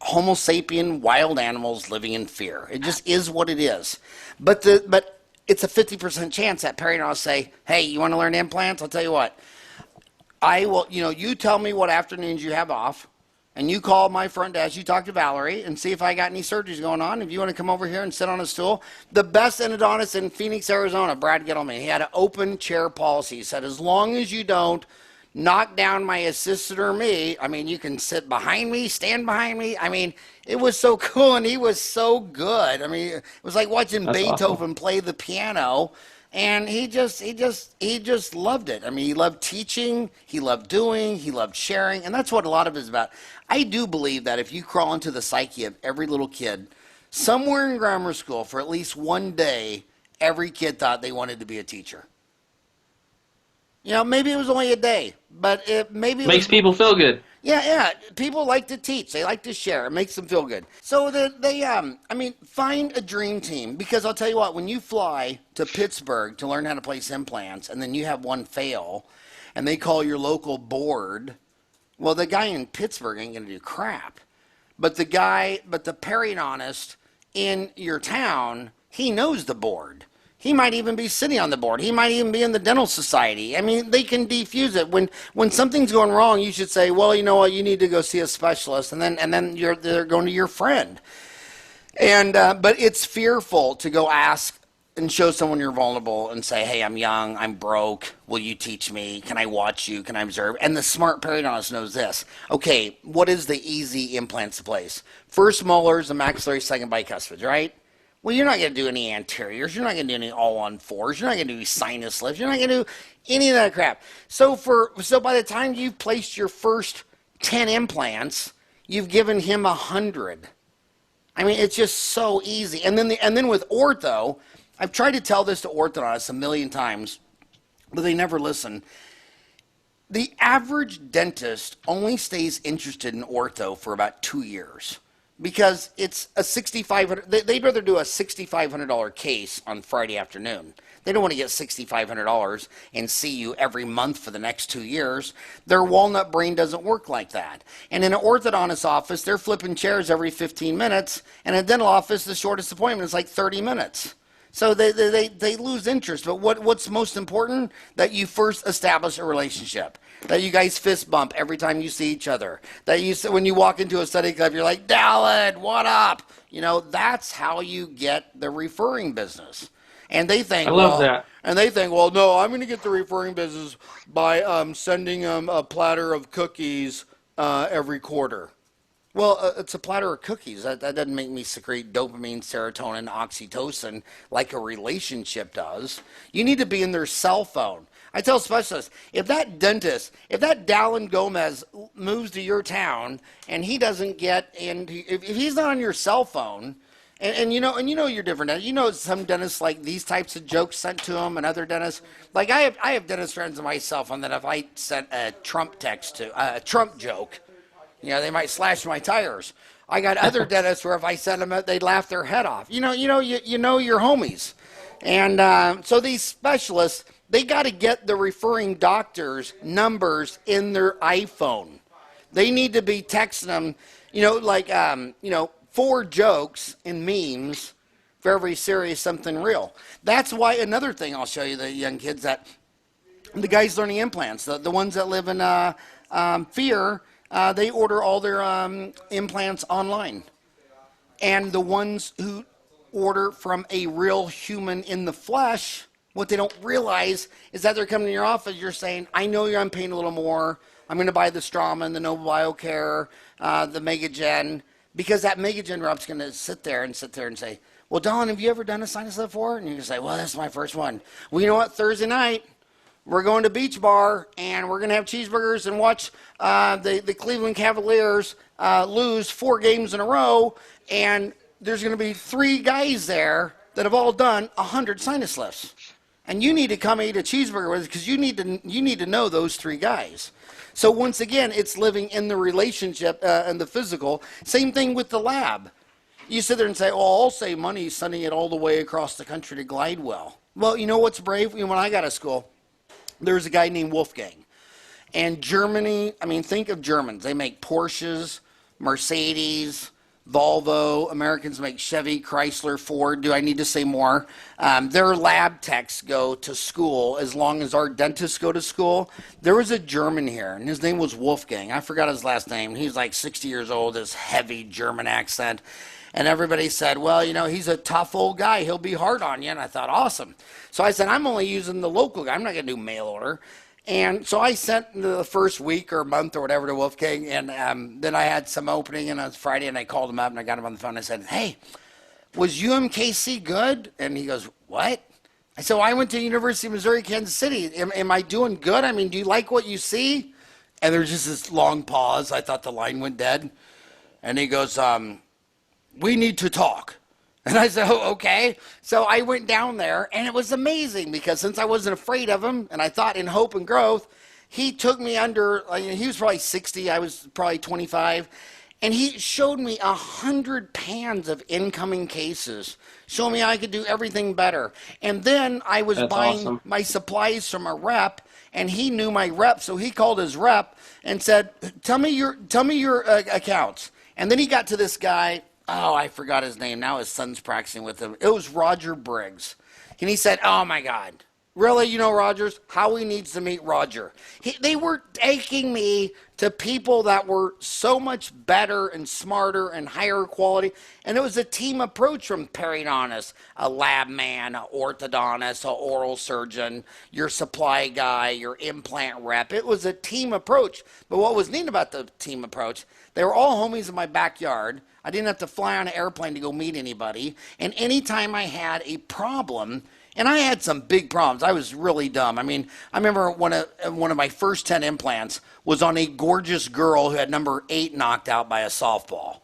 Homo sapien wild animals living in fear. It just is what it is. But it's a 50% chance that parent will say, hey, you want to learn implants? I'll tell you what. I will, you tell me what afternoons you have off, and you call my front desk, you talk to Valerie, and see if I got any surgeries going on. If you want to come over here and sit on a stool. The best endodontist in Phoenix, Arizona, Brad Gittleman, he had an open chair policy. He said, as long as you don't knock down my assistant or me, I mean, you can sit behind me, stand behind me. I mean, it was so cool, and he was so good. I mean, it was like watching Beethoven play the piano. And he just loved it. I mean, he loved teaching, he loved doing, he loved sharing, and that's what a lot of it is about. I do believe that if you crawl into the psyche of every little kid, somewhere in grammar school for at least one day, every kid thought they wanted to be a teacher. Maybe it was only a day, but
makes people feel good.
Yeah. People like to teach. They like to share. It makes them feel good. So find a dream team, because I'll tell you what, when you fly to Pittsburgh to learn how to place implants and then you have one fail and they call your local board, well, the guy in Pittsburgh ain't going to do crap. But the periodontist in your town, he knows the board. He might even be sitting on the board. He might even be in the dental society. I mean, they can defuse it. When something's going wrong, you should say, well, you know what, you need to go see a specialist, and then they're going to your friend. And but it's fearful to go ask and show someone you're vulnerable and say, hey, I'm young, I'm broke, will you teach me? Can I watch you? Can I observe? And the smart periodontist knows this. Okay, what is the easy implants to place? First molars, the maxillary, second bicuspids, right? Well, you're not going to do any anteriors. You're not going to do any all-on-fours. You're not going to do sinus lifts. You're not going to do any of that crap. So by the time you've placed your first 10 implants, you've given him 100. I mean, it's just so easy. And then with ortho, I've tried to tell this to orthodontists a million times, but they never listen. The average dentist only stays interested in ortho for about 2 years. Because it's a $6,500. They'd rather do a $6,500 case on Friday afternoon. They don't want to get $6,500 and see you every month for the next 2 years. Their walnut brain doesn't work like that. And in an orthodontist office, they're flipping chairs every 15 minutes. And in a dental office, the shortest appointment is like 30 minutes. So they lose interest. But what's most important? That you first establish a relationship. That you guys fist bump every time you see each other. That when you walk into a study club, you're like, Dallin, what up? That's how you get the referring business. And they think,
I love that.
And they think, well, no, I'm going to get the referring business by sending them a platter of cookies every quarter. Well, it's a platter of cookies. That doesn't make me secrete dopamine, serotonin, oxytocin like a relationship does. You need to be in their cell phone. I tell specialists, if that Dallin Gomez moves to your town and he doesn't get if he's not on your cell phone, and you know you're different. You know some dentists like these types of jokes sent to them, and other dentists like I have dentist friends on my cell phone that if I sent a Trump joke, they might slash my tires. I got other dentists where if I sent them, they'd laugh their head off. You know your homies. And so these specialists, they got to get the referring doctors' numbers in their iPhone. They need to be texting them, like, 4 jokes and memes for every serious something real. That's why another thing I'll show you the young kids, that the guys learning implants, the ones that live in fear, they order all their implants online. And the ones who order from a real human in the flesh, what they don't realize is that they're coming to your office, you're saying, I know I'm paying a little more, I'm going to buy the Straumann, the Noble BioCare, the Megagen, because that Megagen rep's going to sit there and say, well, Dallin, have you ever done a sinus lift before? And you can say, well, this is my first one. Well, you know what, Thursday night, we're going to Beach Bar, and we're going to have cheeseburgers and watch the Cleveland Cavaliers lose 4 games in a row, and there's going to be 3 guys there that have all done 100 sinus lifts. And you need to come eat a cheeseburger with us because you need to know those 3 guys. So once again, it's living in the relationship and the physical. Same thing with the lab. You sit there and say, oh, I'll save money sending it all the way across the country to Glidewell. Well, you know what's brave? When I got to school, there was a guy named Wolfgang. And Germany, think of Germans. They make Porsches, Mercedes, Volvo. Americans make Chevy, Chrysler, Ford. Do I need to say more? Their lab techs go to school as long as our dentists go to school. There was a German here, and his name was Wolfgang. I forgot his last name. He's like 60 years old, this heavy German accent. And everybody said, well, he's a tough old guy. He'll be hard on you. And I thought, awesome. So I said, I'm only using the local guy. I'm not going to do mail order. And so I sent the first week or month or whatever to Wolfgang, and then I had some opening, and it was Friday, and I called him up, and I got him on the phone, and I said, hey, was UMKC good? And he goes, what? I said, well, I went to University of Missouri, Kansas City. Am I doing good? Do you like what you see? And there's just this long pause. I thought the line went dead. And he goes, we need to talk. And I said, oh, okay. So I went down there, and it was amazing because since I wasn't afraid of him, and I thought in hope and growth, he took me under, he was probably 60, I was probably 25, and he showed me 100 pans of incoming cases, showed me I could do everything better. And then I was buying my supplies from a rep, and he knew my rep, so he called his rep and said, tell me your accounts. And then he got to this guy. Oh, I forgot his name. Now his son's practicing with him. It was Roger Briggs. And he said, oh, my God. Really, Rogers? Howie needs to meet Roger. They were taking me to people that were so much better and smarter and higher quality. And it was a team approach from periodontist, a lab man, an orthodontist, an oral surgeon, your supply guy, your implant rep. It was a team approach. But what was neat about the team approach, they were all homies in my backyard. I didn't have to fly on an airplane to go meet anybody. And anytime I had a problem, and I had some big problems. I was really dumb. I remember one of my first 10 implants was on a gorgeous girl who had number 8 knocked out by a softball.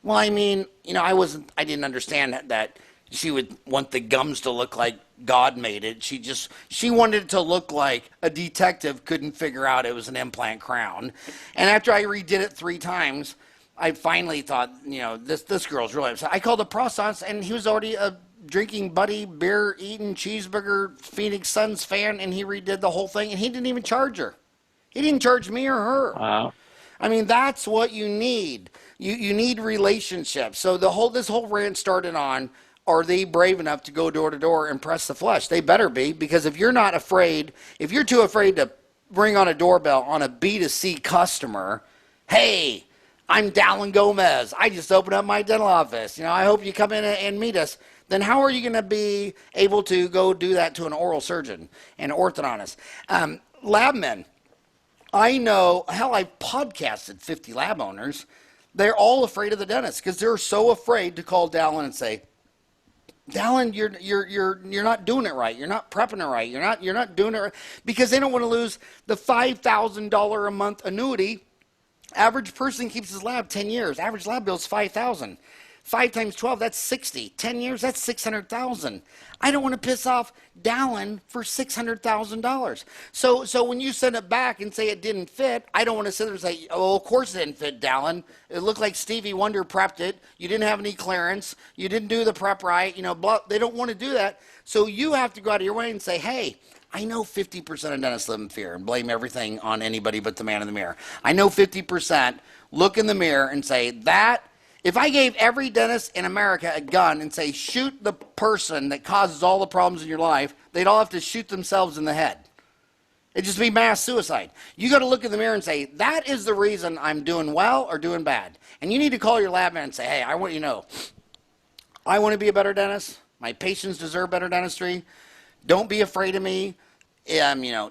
Well, I didn't understand that she would want the gums to look like God made it. She wanted it to look like a detective couldn't figure out it was an implant crown. And after I redid it 3 times, I finally thought, this girl's really upset. I called the prosthodontist, and he was already a drinking buddy, beer, eating cheeseburger, Phoenix Suns fan, and he redid the whole thing, and he didn't even charge her. He didn't charge me or her.
Wow.
That's what you need. You need relationships. So this whole rant started on, are they brave enough to go door to door and press the flesh? They better be, because if you're too afraid to ring on a doorbell on a B2C customer, hey, I'm Dallin Gomez. I just opened up my dental office. I hope you come in and meet us. Then how are you going to be able to go do that to an oral surgeon, an orthodontist? Lab men. I know, I've podcasted 50 lab owners. They're all afraid of the dentist because they're so afraid to call Dallin and say, Dallin, you're not doing it right. You're not prepping it right. You're not doing it right, because they don't want to lose the $5,000 a month annuity. Average person keeps his lab 10 years. Average lab bill is $5,000. 5 times 12, that's 60. 10 years, that's 600,000. I don't want to piss off Dallin for $600,000. So when you send it back and say it didn't fit, I don't want to sit there and say, oh, of course it didn't fit, Dallin. It looked like Stevie Wonder prepped it. You didn't have any clearance. You didn't do the prep right. Blah. They don't want to do that. So you have to go out of your way and say, hey, I know 50% of dentists live in fear and blame everything on anybody but the man in the mirror. I know 50% look in the mirror and say that. If I gave every dentist in America a gun and say, shoot the person that causes all the problems in your life, they'd all have to shoot themselves in the head. It'd just be mass suicide. You got to look in the mirror and say, that is the reason I'm doing well or doing bad. And you need to call your lab man and say, hey, I want you to know, I want to be a better dentist. My patients deserve better dentistry. Don't be afraid of me.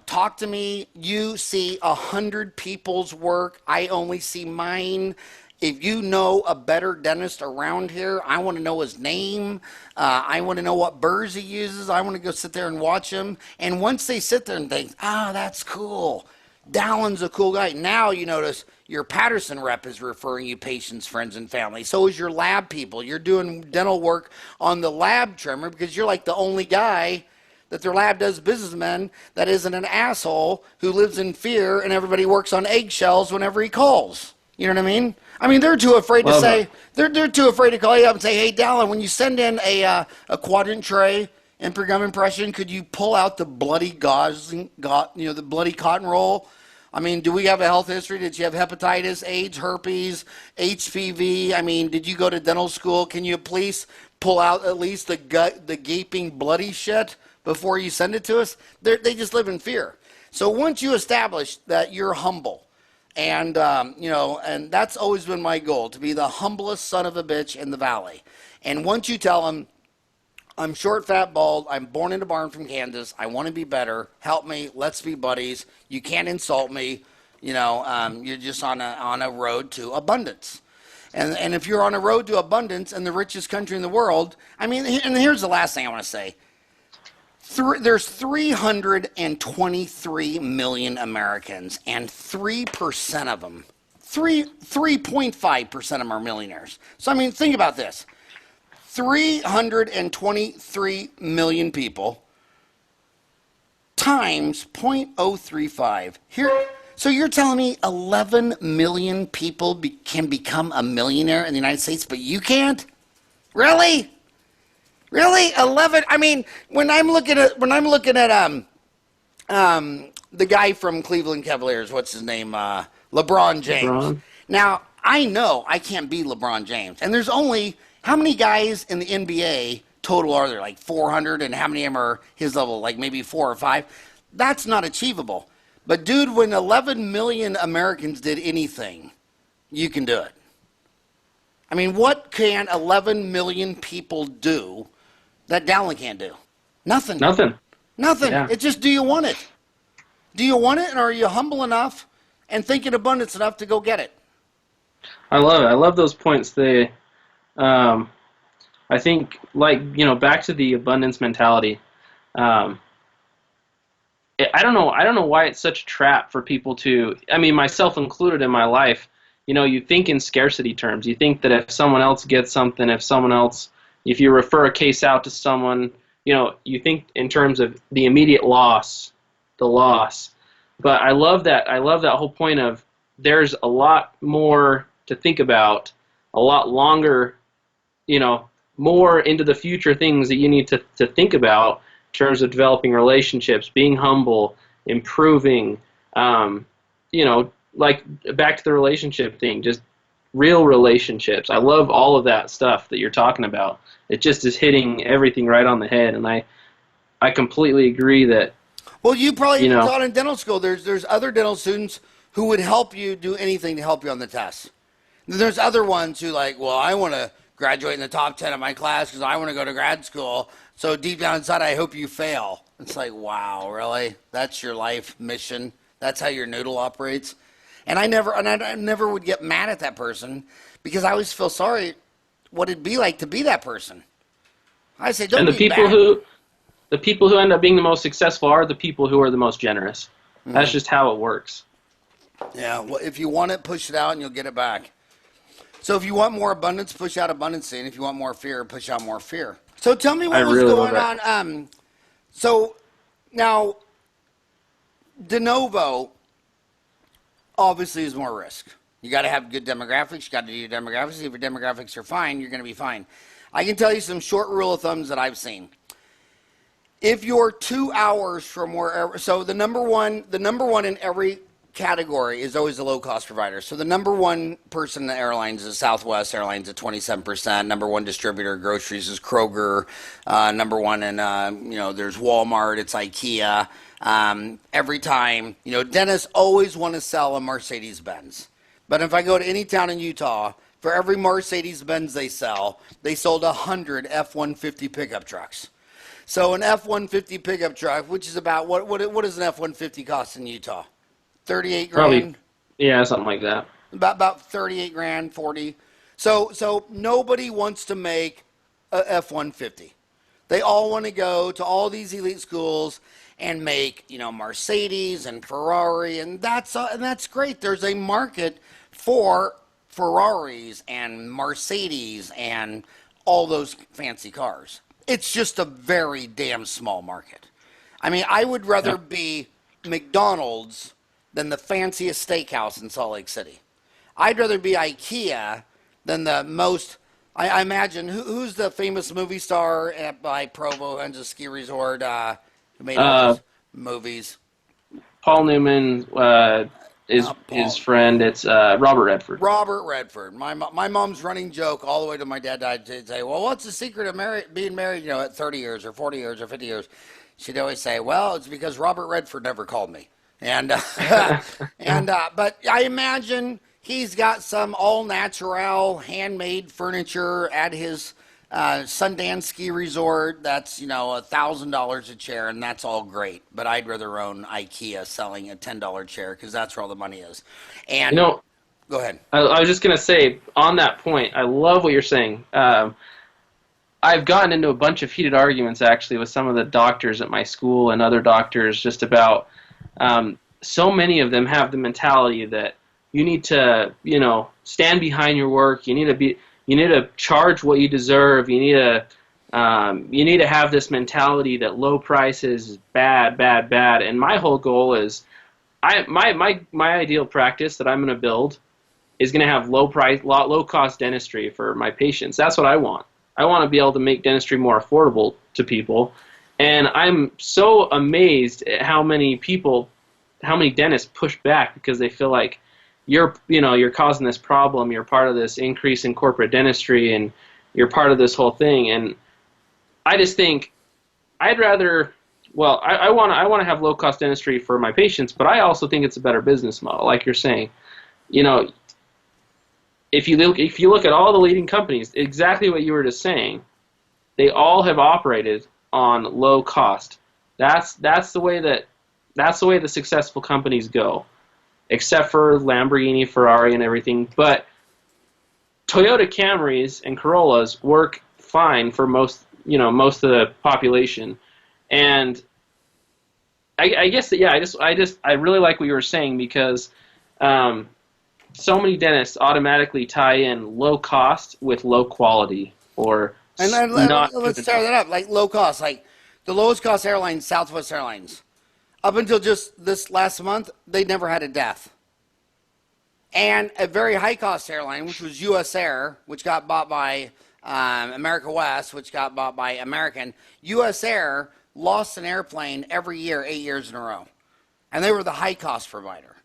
Talk to me. You see 100 people's work. I only see mine. If you know a better dentist around here, I want to know his name. I want to know what burrs he uses. I want to go sit there and watch him. And once they sit there and think, that's cool. Dallin's a cool guy. Now you notice your Patterson rep is referring you patients, friends, and family. So is your lab people. You're doing dental work on the lab trimmer because you're like the only guy that their lab does businessmen that isn't an asshole who lives in fear and everybody works on eggshells whenever he calls. You know what I mean? They're too afraid to say, they're ttoo afraid to call you up and say, hey, Dallin, when you send in a quadrant tray and per gum impression, could you pull out the bloody the bloody cotton roll? Do we have a health history? Did you have hepatitis, AIDS, herpes, HPV? Did you go to dental school? Can you please pull out at least the gaping bloody shit before you send it to us? They just live in fear. So once you establish that you're humble, and that's always been my goal, to be the humblest son of a bitch in the valley. And once you tell them, I'm short, fat, bald, I'm born in a barn from Kansas, I want to be better, help me, let's be buddies, you can't insult me, you're just on a road to abundance. And if you're on a road to abundance in the richest country in the world, and here's the last thing I want to say. There's 323 million Americans, and 3% of them, 3.5% of them are millionaires. So, think about this. 323 million people times 0.035. So you're telling me 11 million people can become a millionaire in the United States, but you can't? Really? Really? 11? When I'm looking at the guy from Cleveland Cavaliers, what's his name? LeBron James. LeBron. Now, I know I can't be LeBron James. And there's only, how many guys in the NBA total are there? Like 400, and how many of them are his level? Like maybe 4 or 5? That's not achievable. But dude, when 11 million Americans did anything, you can do it. What can 11 million people do that Dallin can't do? Nothing.
Nothing.
Yeah. It's just, do you want it? Do you want it, and are you humble enough and think in abundance enough to go get it?
I love it. I love those points. I think, back to the abundance mentality. I don't know why it's such a trap for people to, myself included in my life. You think in scarcity terms. You think that if someone else gets something, if you refer a case out to someone, you think in terms of the immediate loss, the loss. But I love that whole point of there's a lot more to think about, a lot longer, more into the future things that you need to think about in terms of developing relationships, being humble, improving, like back to the relationship thing, just real relationships. I love all of that stuff that you're talking about. It just is hitting everything right on the head, and I completely agree that.
Well, you probably taught in dental school. There's other dental students who would help you do anything to help you on the test. There's other ones who I want to graduate in the top 10 of my class because I want to go to grad school. So deep down inside, I hope you fail. It's like, wow, really? That's your life mission? That's how your noodle operates? And I never would get mad at that person because I always feel sorry what it'd be like to be that person. I say, don't be bad.
The people who end up being the most successful are the people who are the most generous. Mm-hmm. That's just how it works.
Yeah, well, if you want it, push it out and you'll get it back. So if you want more abundance, push out abundance, and if you want more fear, push out more fear. So tell me
I
what was
really
going
love
on. So now, de novo obviously is more risk. You got to have good demographics. You got to do your demographics. If your demographics are fine, you're going to be fine. I can tell you some short rule of thumbs that I've seen. If you're 2 hours from wherever, so the number one in every category is always a low-cost provider. So the number one person in the airlines is Southwest Airlines at 27%. Number one distributor of groceries is Kroger. Number one in, there's Walmart. It's IKEA. Every time, dentists always want to sell a Mercedes-Benz. But if I go to any town in Utah, for every Mercedes-Benz they sell, they sold 100 F-150 pickup trucks. So an F-150 pickup truck, which is about, what does an F-150 cost in Utah? 38 grand?
Probably, yeah, something like that.
About 38 grand, 40. So nobody wants to make a F-150. They all want to go to all these elite schools and make, Mercedes and Ferrari, and that's great. There's a market for Ferraris and Mercedes and all those fancy cars. It's just a very damn small market. I mean, I would rather be McDonald's than the fanciest steakhouse in Salt Lake City. I'd rather be IKEA than the most. I imagine who's the famous movie star by Provo and the ski resort who made all those movies?
Paul Newman is his friend. It's Robert Redford.
Robert Redford. My mom's running joke all the way to my dad died to say, well, what's the secret of being married, at 30 years or 40 years or 50 years? She'd always say, well, it's because Robert Redford never called me. And but I imagine he's got some all-natural, handmade furniture at his Sundance ski resort. That's, $1,000 a chair, and that's all great. But I'd rather own IKEA selling a $10 chair because that's where all the money is. And go ahead.
I was just going to say, on that point, I love what you're saying. I've gotten into a bunch of heated arguments, actually, with some of the doctors at my school and other doctors just about so many of them have the mentality that you need to, stand behind your work. You need to charge what you deserve. You need to have this mentality that low prices is bad, bad, bad. And my whole goal is, my ideal practice that I'm going to build is going to have low cost dentistry for my patients. That's what I want. I want to be able to make dentistry more affordable to people. And I'm so amazed at how many dentists push back because they feel like you're causing this problem. You're part of this increase in corporate dentistry, and you're part of this whole thing. And I just think I'd rather. Well, I want to have low cost dentistry for my patients, but I also think it's a better business model, like you're saying. If you look at all the leading companies, exactly what you were just saying, they all have operated on low cost. That's the way the successful companies go, except for Lamborghini, Ferrari, and everything. But Toyota Camrys and Corollas work fine for most of the population. And I guess that, yeah, I really like what you were saying because so many dentists automatically tie in low cost with low quality or
let's tear that up. Like low cost, like the lowest cost airline, Southwest Airlines. Up until just this last month, they never had a death. And a very high cost airline, which was US Air, which got bought by America West, which got bought by American. US Air lost an airplane every year, 8 years in a row. And they were the high cost provider.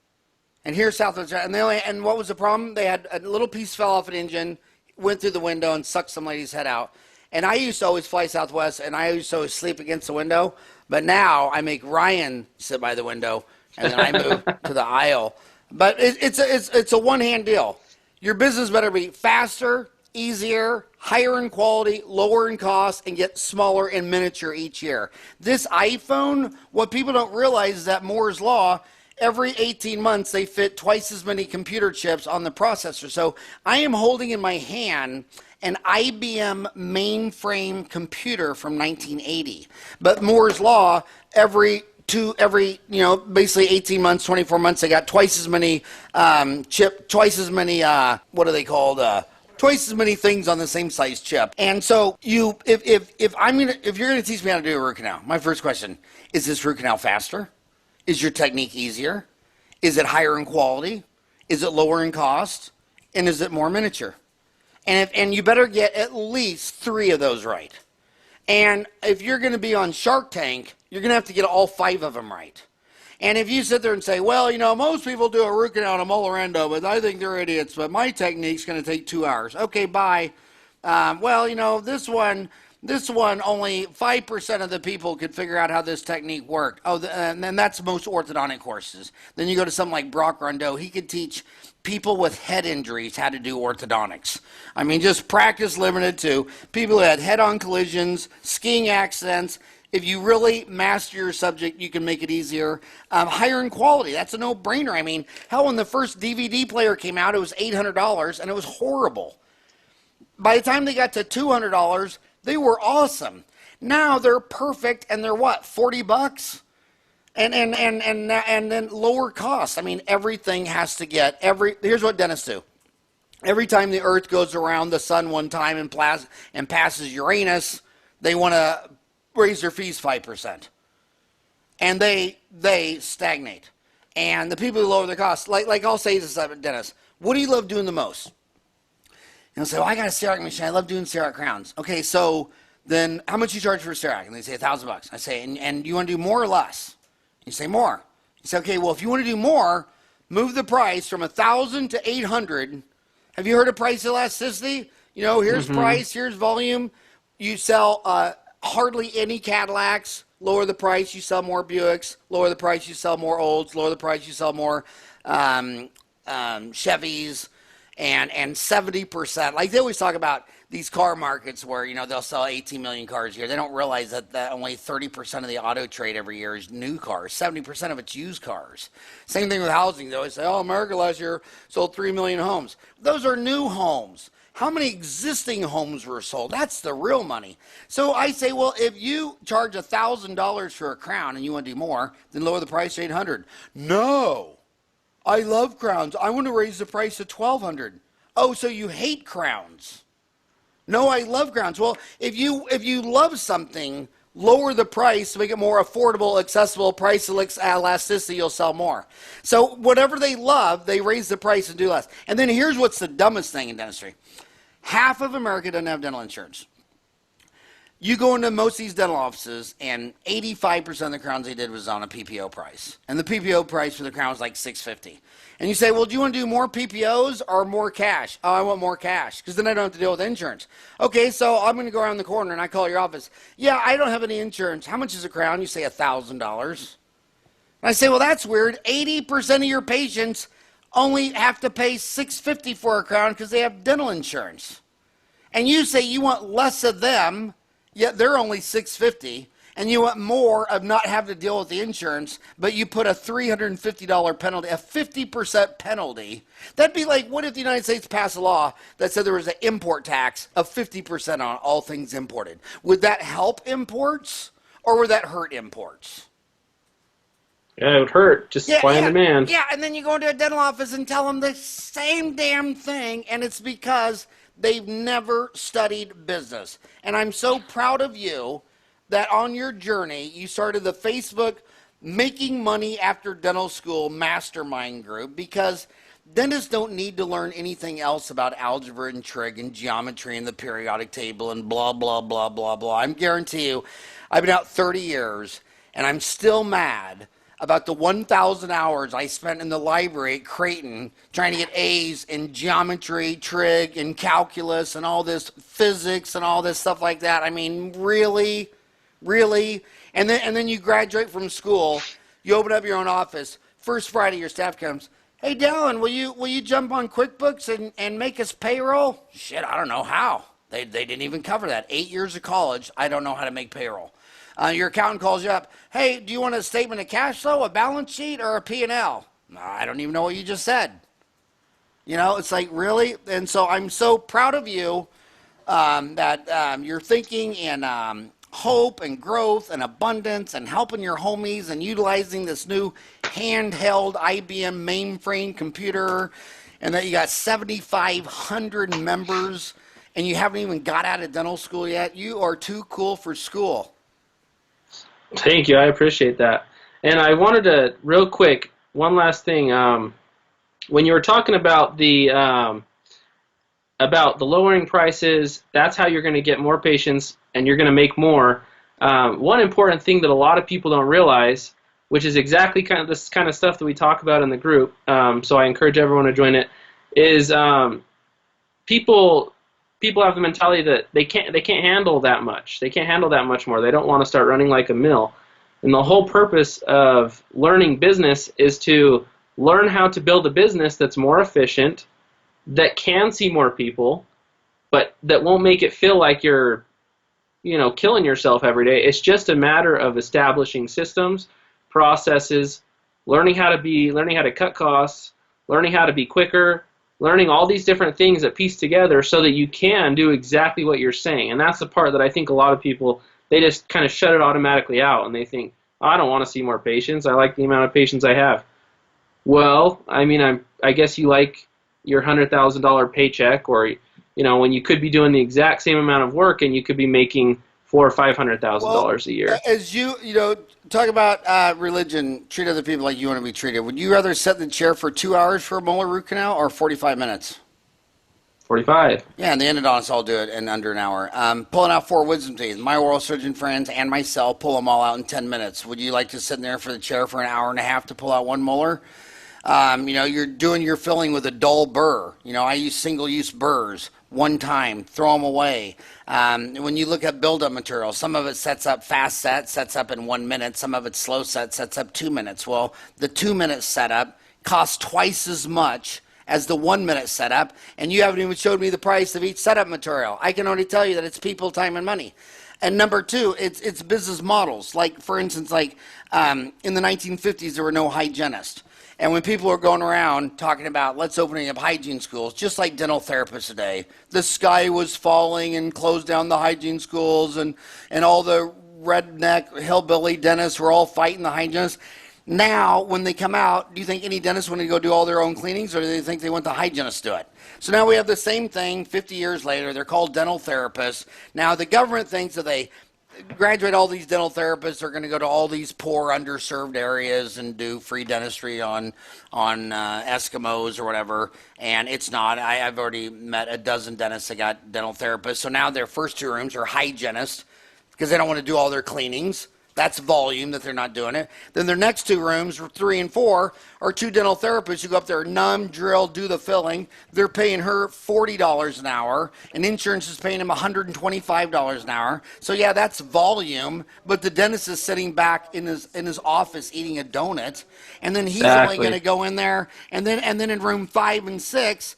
And here's Southwest Air, and what was the problem? They had a little piece fell off an engine, went through the window and sucked some lady's head out. And I used to always fly Southwest, and I used to always sleep against the window. But now I make Ryan sit by the window, and then I move to the aisle. But it's a one-hand deal. Your business better be faster, easier, higher in quality, lower in cost, and get smaller in miniature each year. This iPhone, what people don't realize is that Moore's Law, every 18 months they fit twice as many computer chips on the processor. So I am holding in my hand an IBM mainframe computer from 1980. But Moore's Law, every every, basically 18 months, 24 months, they got twice as many twice as many, what are they called? Twice as many things on the same size chip. And so if you're gonna teach me how to do a root canal, my first question, is this root canal faster? Is your technique easier? Is it higher in quality? Is it lower in cost? And is it more miniature? And you better get at least 3 of those right. And if you're going to be on Shark Tank, you're going to have to get all 5 of them right. And if you sit there and say, well, most people do a root canal and a molar endo, but I think they're idiots, but my technique's going to take 2 hours. Okay, bye. This one, only 5% of the people could figure out how this technique worked. Oh, and then that's most orthodontic courses. Then you go to something like Brock Rondeau. He could teach people with head injuries how to do orthodontics. I mean, just practice limited to people who had head-on collisions, skiing accidents. If you really master your subject, you can make it easier. Higher in quality, that's a no-brainer. I mean, hell, when the first DVD player came out, it was $800, and it was horrible. By the time they got to $200, they were awesome. Now they're perfect, and they're what, $40? And then lower cost. I mean, everything has to get here's what dentists do. Every time the Earth goes around the sun one time and passes Uranus, they want to raise their fees 5%. And they stagnate. And the people who lower their costs, like I'll say to some dentists, what do you love doing the most? And they'll say, well, I got a CEREC machine. I love doing CEREC crowns. Okay, so then how much you charge for a CEREC? And they say $1,000. I say, and you want to do more or less? You say more. You say, okay, well, if you want to do more, move the price from 1,000 to 800. Have you heard of price elasticity? Here's price, here's volume. You sell hardly any Cadillacs, lower the price, you sell more Buicks. Lower the price, you sell more Olds. Lower the price, you sell more Chevys. And 70%, like they always talk about these car markets where, they'll sell 18 million cars a year. They don't realize that only 30% of the auto trade every year is new cars. 70% of it's used cars. Same thing with housing. They always say, oh, America last year sold 3 million homes. Those are new homes. How many existing homes were sold? That's the real money. So I say, well, if you charge $1,000 for a crown and you want to do more, then lower the price to $800. No. I love crowns. I want to raise the price to $1,200. Oh, so you hate crowns? No, I love crowns. Well, if you love something, lower the price to make it more affordable, accessible, price elasticity, you'll sell more. So whatever they love, they raise the price and do less. And then here's what's the dumbest thing in dentistry. Half of America doesn't have dental insurance. You go into most of these dental offices, and 85% of the crowns they did was on a PPO price. And the PPO price for the crown was like $650. And you say, well, do you want to do more PPOs or more cash? Oh, I want more cash, because then I don't have to deal with insurance. Okay, so I'm going to go around the corner, and I call your office. Yeah, I don't have any insurance. How much is a crown? You say $1,000. And I say, well, that's weird. 80% of your patients only have to pay $650 for a crown because they have dental insurance. And you say you want less of them, yet they're only $650, and you want more of not having to deal with the insurance, but you put a $350 penalty, a 50% penalty. That'd be like, what if the United States passed a law that said there was an import tax of 50% on all things imported? Would that help imports, or would that hurt imports?
Yeah, it would hurt. Just supply and demand.
Yeah, and then you go into a dental office and tell them the same damn thing, and it's because they've never studied business. And I'm so proud of you that on your journey, you started the Facebook Making Money After Dental School Mastermind group, because dentists don't need to learn anything else about algebra and trig and geometry and the periodic table and blah, blah, blah, blah, blah. I guarantee you, I've been out 30 years, and I'm still mad about the 1,000 hours I spent in the library at Creighton trying to get A's in geometry, trig, and calculus, and all this physics and all this stuff like that. I mean, really? Really? And then you graduate from school, you open up your own office, first Friday your staff comes, hey, Dallin, will you jump on QuickBooks and make us payroll? Shit, I don't know how. They didn't even cover that. 8 years of college, I don't know how to make payroll. Your accountant calls you up. Hey, do you want a statement of cash flow, a balance sheet, or a P&L? I don't even know what you just said. It's like, really? And so I'm so proud of you that you're thinking in hope and growth and abundance and helping your homies and utilizing this new handheld IBM mainframe computer, and that you got 7,500 members and you haven't even got out of dental school yet. You are too cool for school.
Thank you. I appreciate that. And I wanted to, real quick, one last thing. When you were talking about the lowering prices, that's how you're going to get more patients and you're going to make more. One important thing that a lot of people don't realize, which is exactly kind of this kind of stuff that we talk about in the group, so I encourage everyone to join it, is people have the mentality that they can't handle that much. They can't handle that much more. They don't want to start running like a mill. And the whole purpose of learning business is to learn how to build a business that's more efficient, that can see more people, but that won't make it feel like you're, killing yourself every day. It's just a matter of establishing systems, processes, learning how to cut costs, learning how to be quicker, learning all these different things that piece together so that you can do exactly what you're saying. And that's the part that I think a lot of people, they just kind of shut it automatically out and they think, I don't want to see more patients. I like the amount of patients I have. Well, I mean, I guess you like your $100,000 paycheck, or when you could be doing the exact same amount of work and you could be making $400,000 or $500,000 a year.
As you talk about religion, treat other people like you want to be treated. Would you rather sit in the chair for 2 hours for a molar root canal or 45 minutes?
45.
Yeah, and the endodontists all do it in under an hour. Pulling out 4 wisdom teeth. My oral surgeon friends and myself pull them all out in 10 minutes. Would you like to sit in there for the chair for an hour and a half to pull out 1 molar? You're doing your filling with a dull burr. I use single-use burrs. One time, throw them away. When you look at build-up material, some of it sets up fast set, sets up in 1 minute. Some of it slow set, sets up 2 minutes. Well, the 2-minute setup costs twice as much as the 1 minute setup, and you haven't even showed me the price of each setup material. I can only tell you that it's people, time, and money. And number 2, it's business models. Like, for instance, in the 1950s, there were no hygienists. And when people are going around talking about let's opening up hygiene schools, just like dental therapists today, the sky was falling and closed down the hygiene schools, and all the redneck hillbilly dentists were all fighting the hygienists. Now, when they come out, do you think any dentist want to go do all their own cleanings, or do they think they want the hygienist to do it? So now we have the same thing 50 years later. They're called dental therapists. Now the government thinks that they graduate all these dental therapists are going to go to all these poor, underserved areas and do free dentistry on Eskimos or whatever, and it's not. I've already met a dozen dentists that got dental therapists, so now their first 2 rooms are hygienists because they don't want to do all their cleanings. That's volume that they're not doing it. Then their next 2 rooms, 3 and 4, are 2 dental therapists who go up there, numb, drill, do the filling. They're paying her $40 an hour, and insurance is paying him $125 an hour. So yeah, that's volume, but the dentist is sitting back in his office eating a donut, and then he's only going to go in there, and then in room 5 and 6,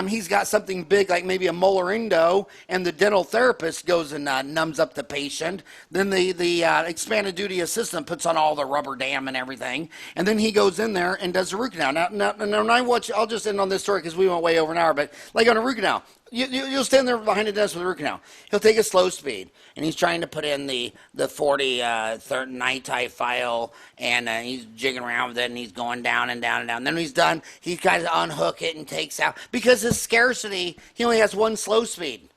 he's got something big like maybe a molar endo, and the dental therapist goes and numbs up the patient. Then the expanded duty assistant puts on all the rubber dam and everything, and then he goes in there and does the root canal. Now when I watch, I'll just end on this story because we went way over an hour, but like on a root canal, you'll stand there behind the desk with a root canal. He'll take a slow speed, and he's trying to put in the 40 night-type file, and he's jigging around with it, and he's going down and down and down. Then when he's done, he's got to unhook it and takes out. Because his scarcity, he only has 1 slow speed.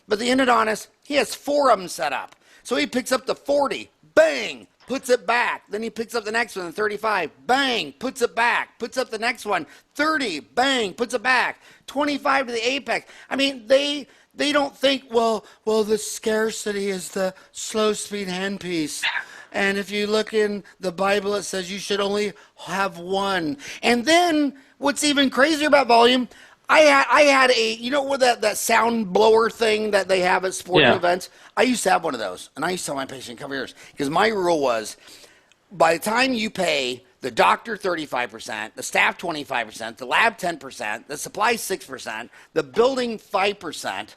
But the endodontist, he has 4 of them set up. So he picks up the 40, bang, puts it back. Then he picks up the next one, the 35, bang, puts it back. Puts up the next one, 30, bang, puts it back. 25 to the apex. I mean, they don't think, well, the scarcity is the slow speed handpiece. And if you look in the Bible, it says you should only have 1. And then what's even crazier about volume, I had what that sound blower thing that they have at sporting events? I used to have one of those, and I used to tell my patient, come here, because my rule was, by the time you pay the doctor 35%, the staff 25%, the lab 10%, the supply 6%, the building 5%,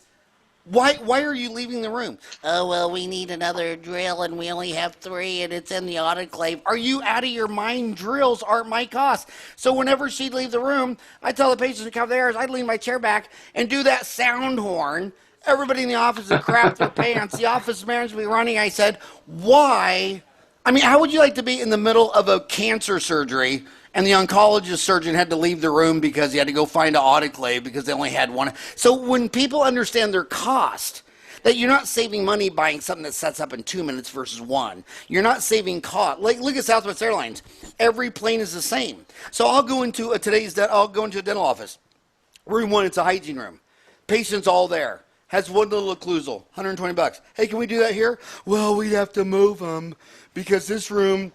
why are you leaving the room? Oh, well, we need another drill, and we only have 3, and it's in the autoclave. Are you out of your mind? Drills aren't my cost. So whenever she'd leave the room, I tell the patients to come there, I'd lean my chair back and do that sound horn Everybody in the office would crap their pants. The office manager would be running. I said, why? I mean, how would you like to be in the middle of a cancer surgery and the oncologist surgeon had to leave the room because he had to go find an autoclave because they only had one? So when people understand their cost, that you're not saving money buying something that sets up in 2 minutes versus one. You're not saving cost. Like, look at Southwest Airlines. Every plane is the same. So I'll go into a dental office. Room 1, it's a hygiene room. Patients all there. Has one little occlusal, $120. Hey, can we do that here? Well, we'd have to move them because this room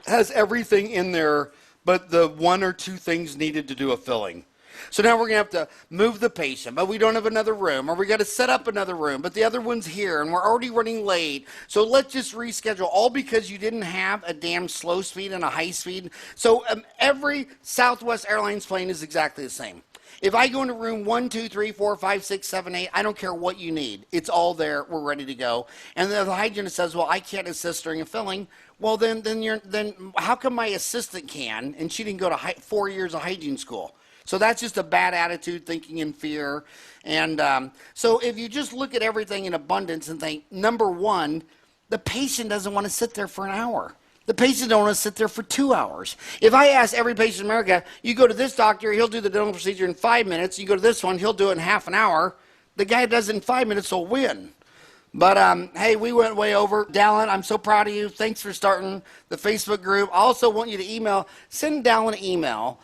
has everything in there but the 1 or 2 things needed to do a filling. So now we're going to have to move the patient, but we don't have another room, or we got to set up another room, but the other one's here, and we're already running late. So let's just reschedule, all because you didn't have a damn slow speed and a high speed. So every Southwest Airlines plane is exactly the same. If I go into room 1, 2, 3, 4, 5, 6, 7, 8, I don't care what you need. It's all there. We're ready to go. And the hygienist says, well, I can't assist during a filling. Well, then how come my assistant can, and she didn't go to 4 years of hygiene school? So that's just a bad attitude, thinking in fear. And so if you just look at everything in abundance and think, number one, the patient doesn't want to sit there for an hour. The patient don't want to sit there for 2 hours. If I ask every patient in America, you go to this doctor, he'll do the dental procedure in 5 minutes. You go to this one, he'll do it in half an hour. The guy who does it in 5 minutes will win. But, hey, we went way over. Dallin, I'm so proud of you. Thanks for starting the Facebook group. I also want you to send Dallin an email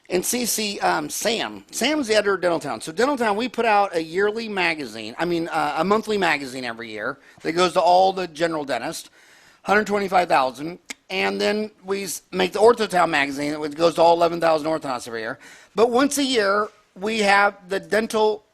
and CC Sam. Sam's the editor of Dentaltown. So Dentaltown, we put out a yearly magazine, a monthly magazine every year that goes to all the general dentists, 125,000. And then we make the Ortho magazine that goes to all 11,000 orthodontists every year. But once a year, we have the dental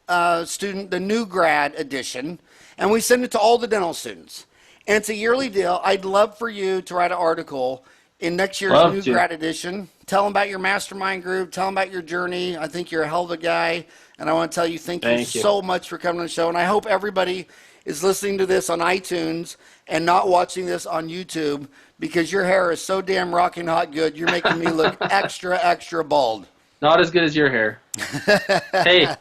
student, the new grad edition, and we send it to all the dental students. And it's a yearly deal. I'd love for you to write an article in next year's new grad edition. Tell them about your mastermind group. Tell them about your journey. I think you're a hell of a guy. And I want to tell you thank you so much for coming on the show. And I hope everybody is listening to this on iTunes and not watching this on YouTube, because your hair is so damn rocking hot good. You're making me look extra, extra bald.
Not as good as your hair. Hey,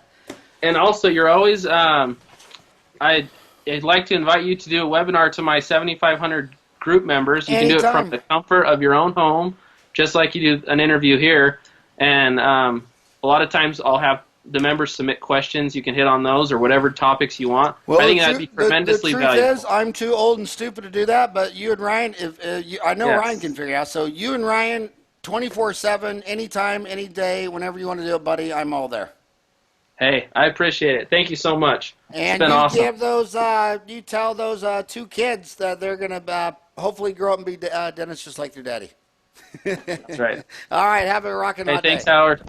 and also you're always, I'd like to invite you to do a webinar to my 7,500 group members. You can do it from the comfort of your own home, just like you do an interview here. And a lot of times I'll have the members submit questions. You can hit on those or whatever topics you want.
Well,
I think that'd be tremendously valuable.
The truth is, I'm too old and stupid to do that, but you and Ryan, I know Ryan can figure it out. So you and Ryan, 24/7, anytime, any day, whenever you want to do it, buddy, I'm all there.
Hey, I appreciate it. Thank you so much.
And
it's been awesome.
Give those, you tell those 2 kids that they're going to hopefully grow up and be dentists just like their daddy.
That's right.
All right, have a rockin' hot day.
Thanks, Howard.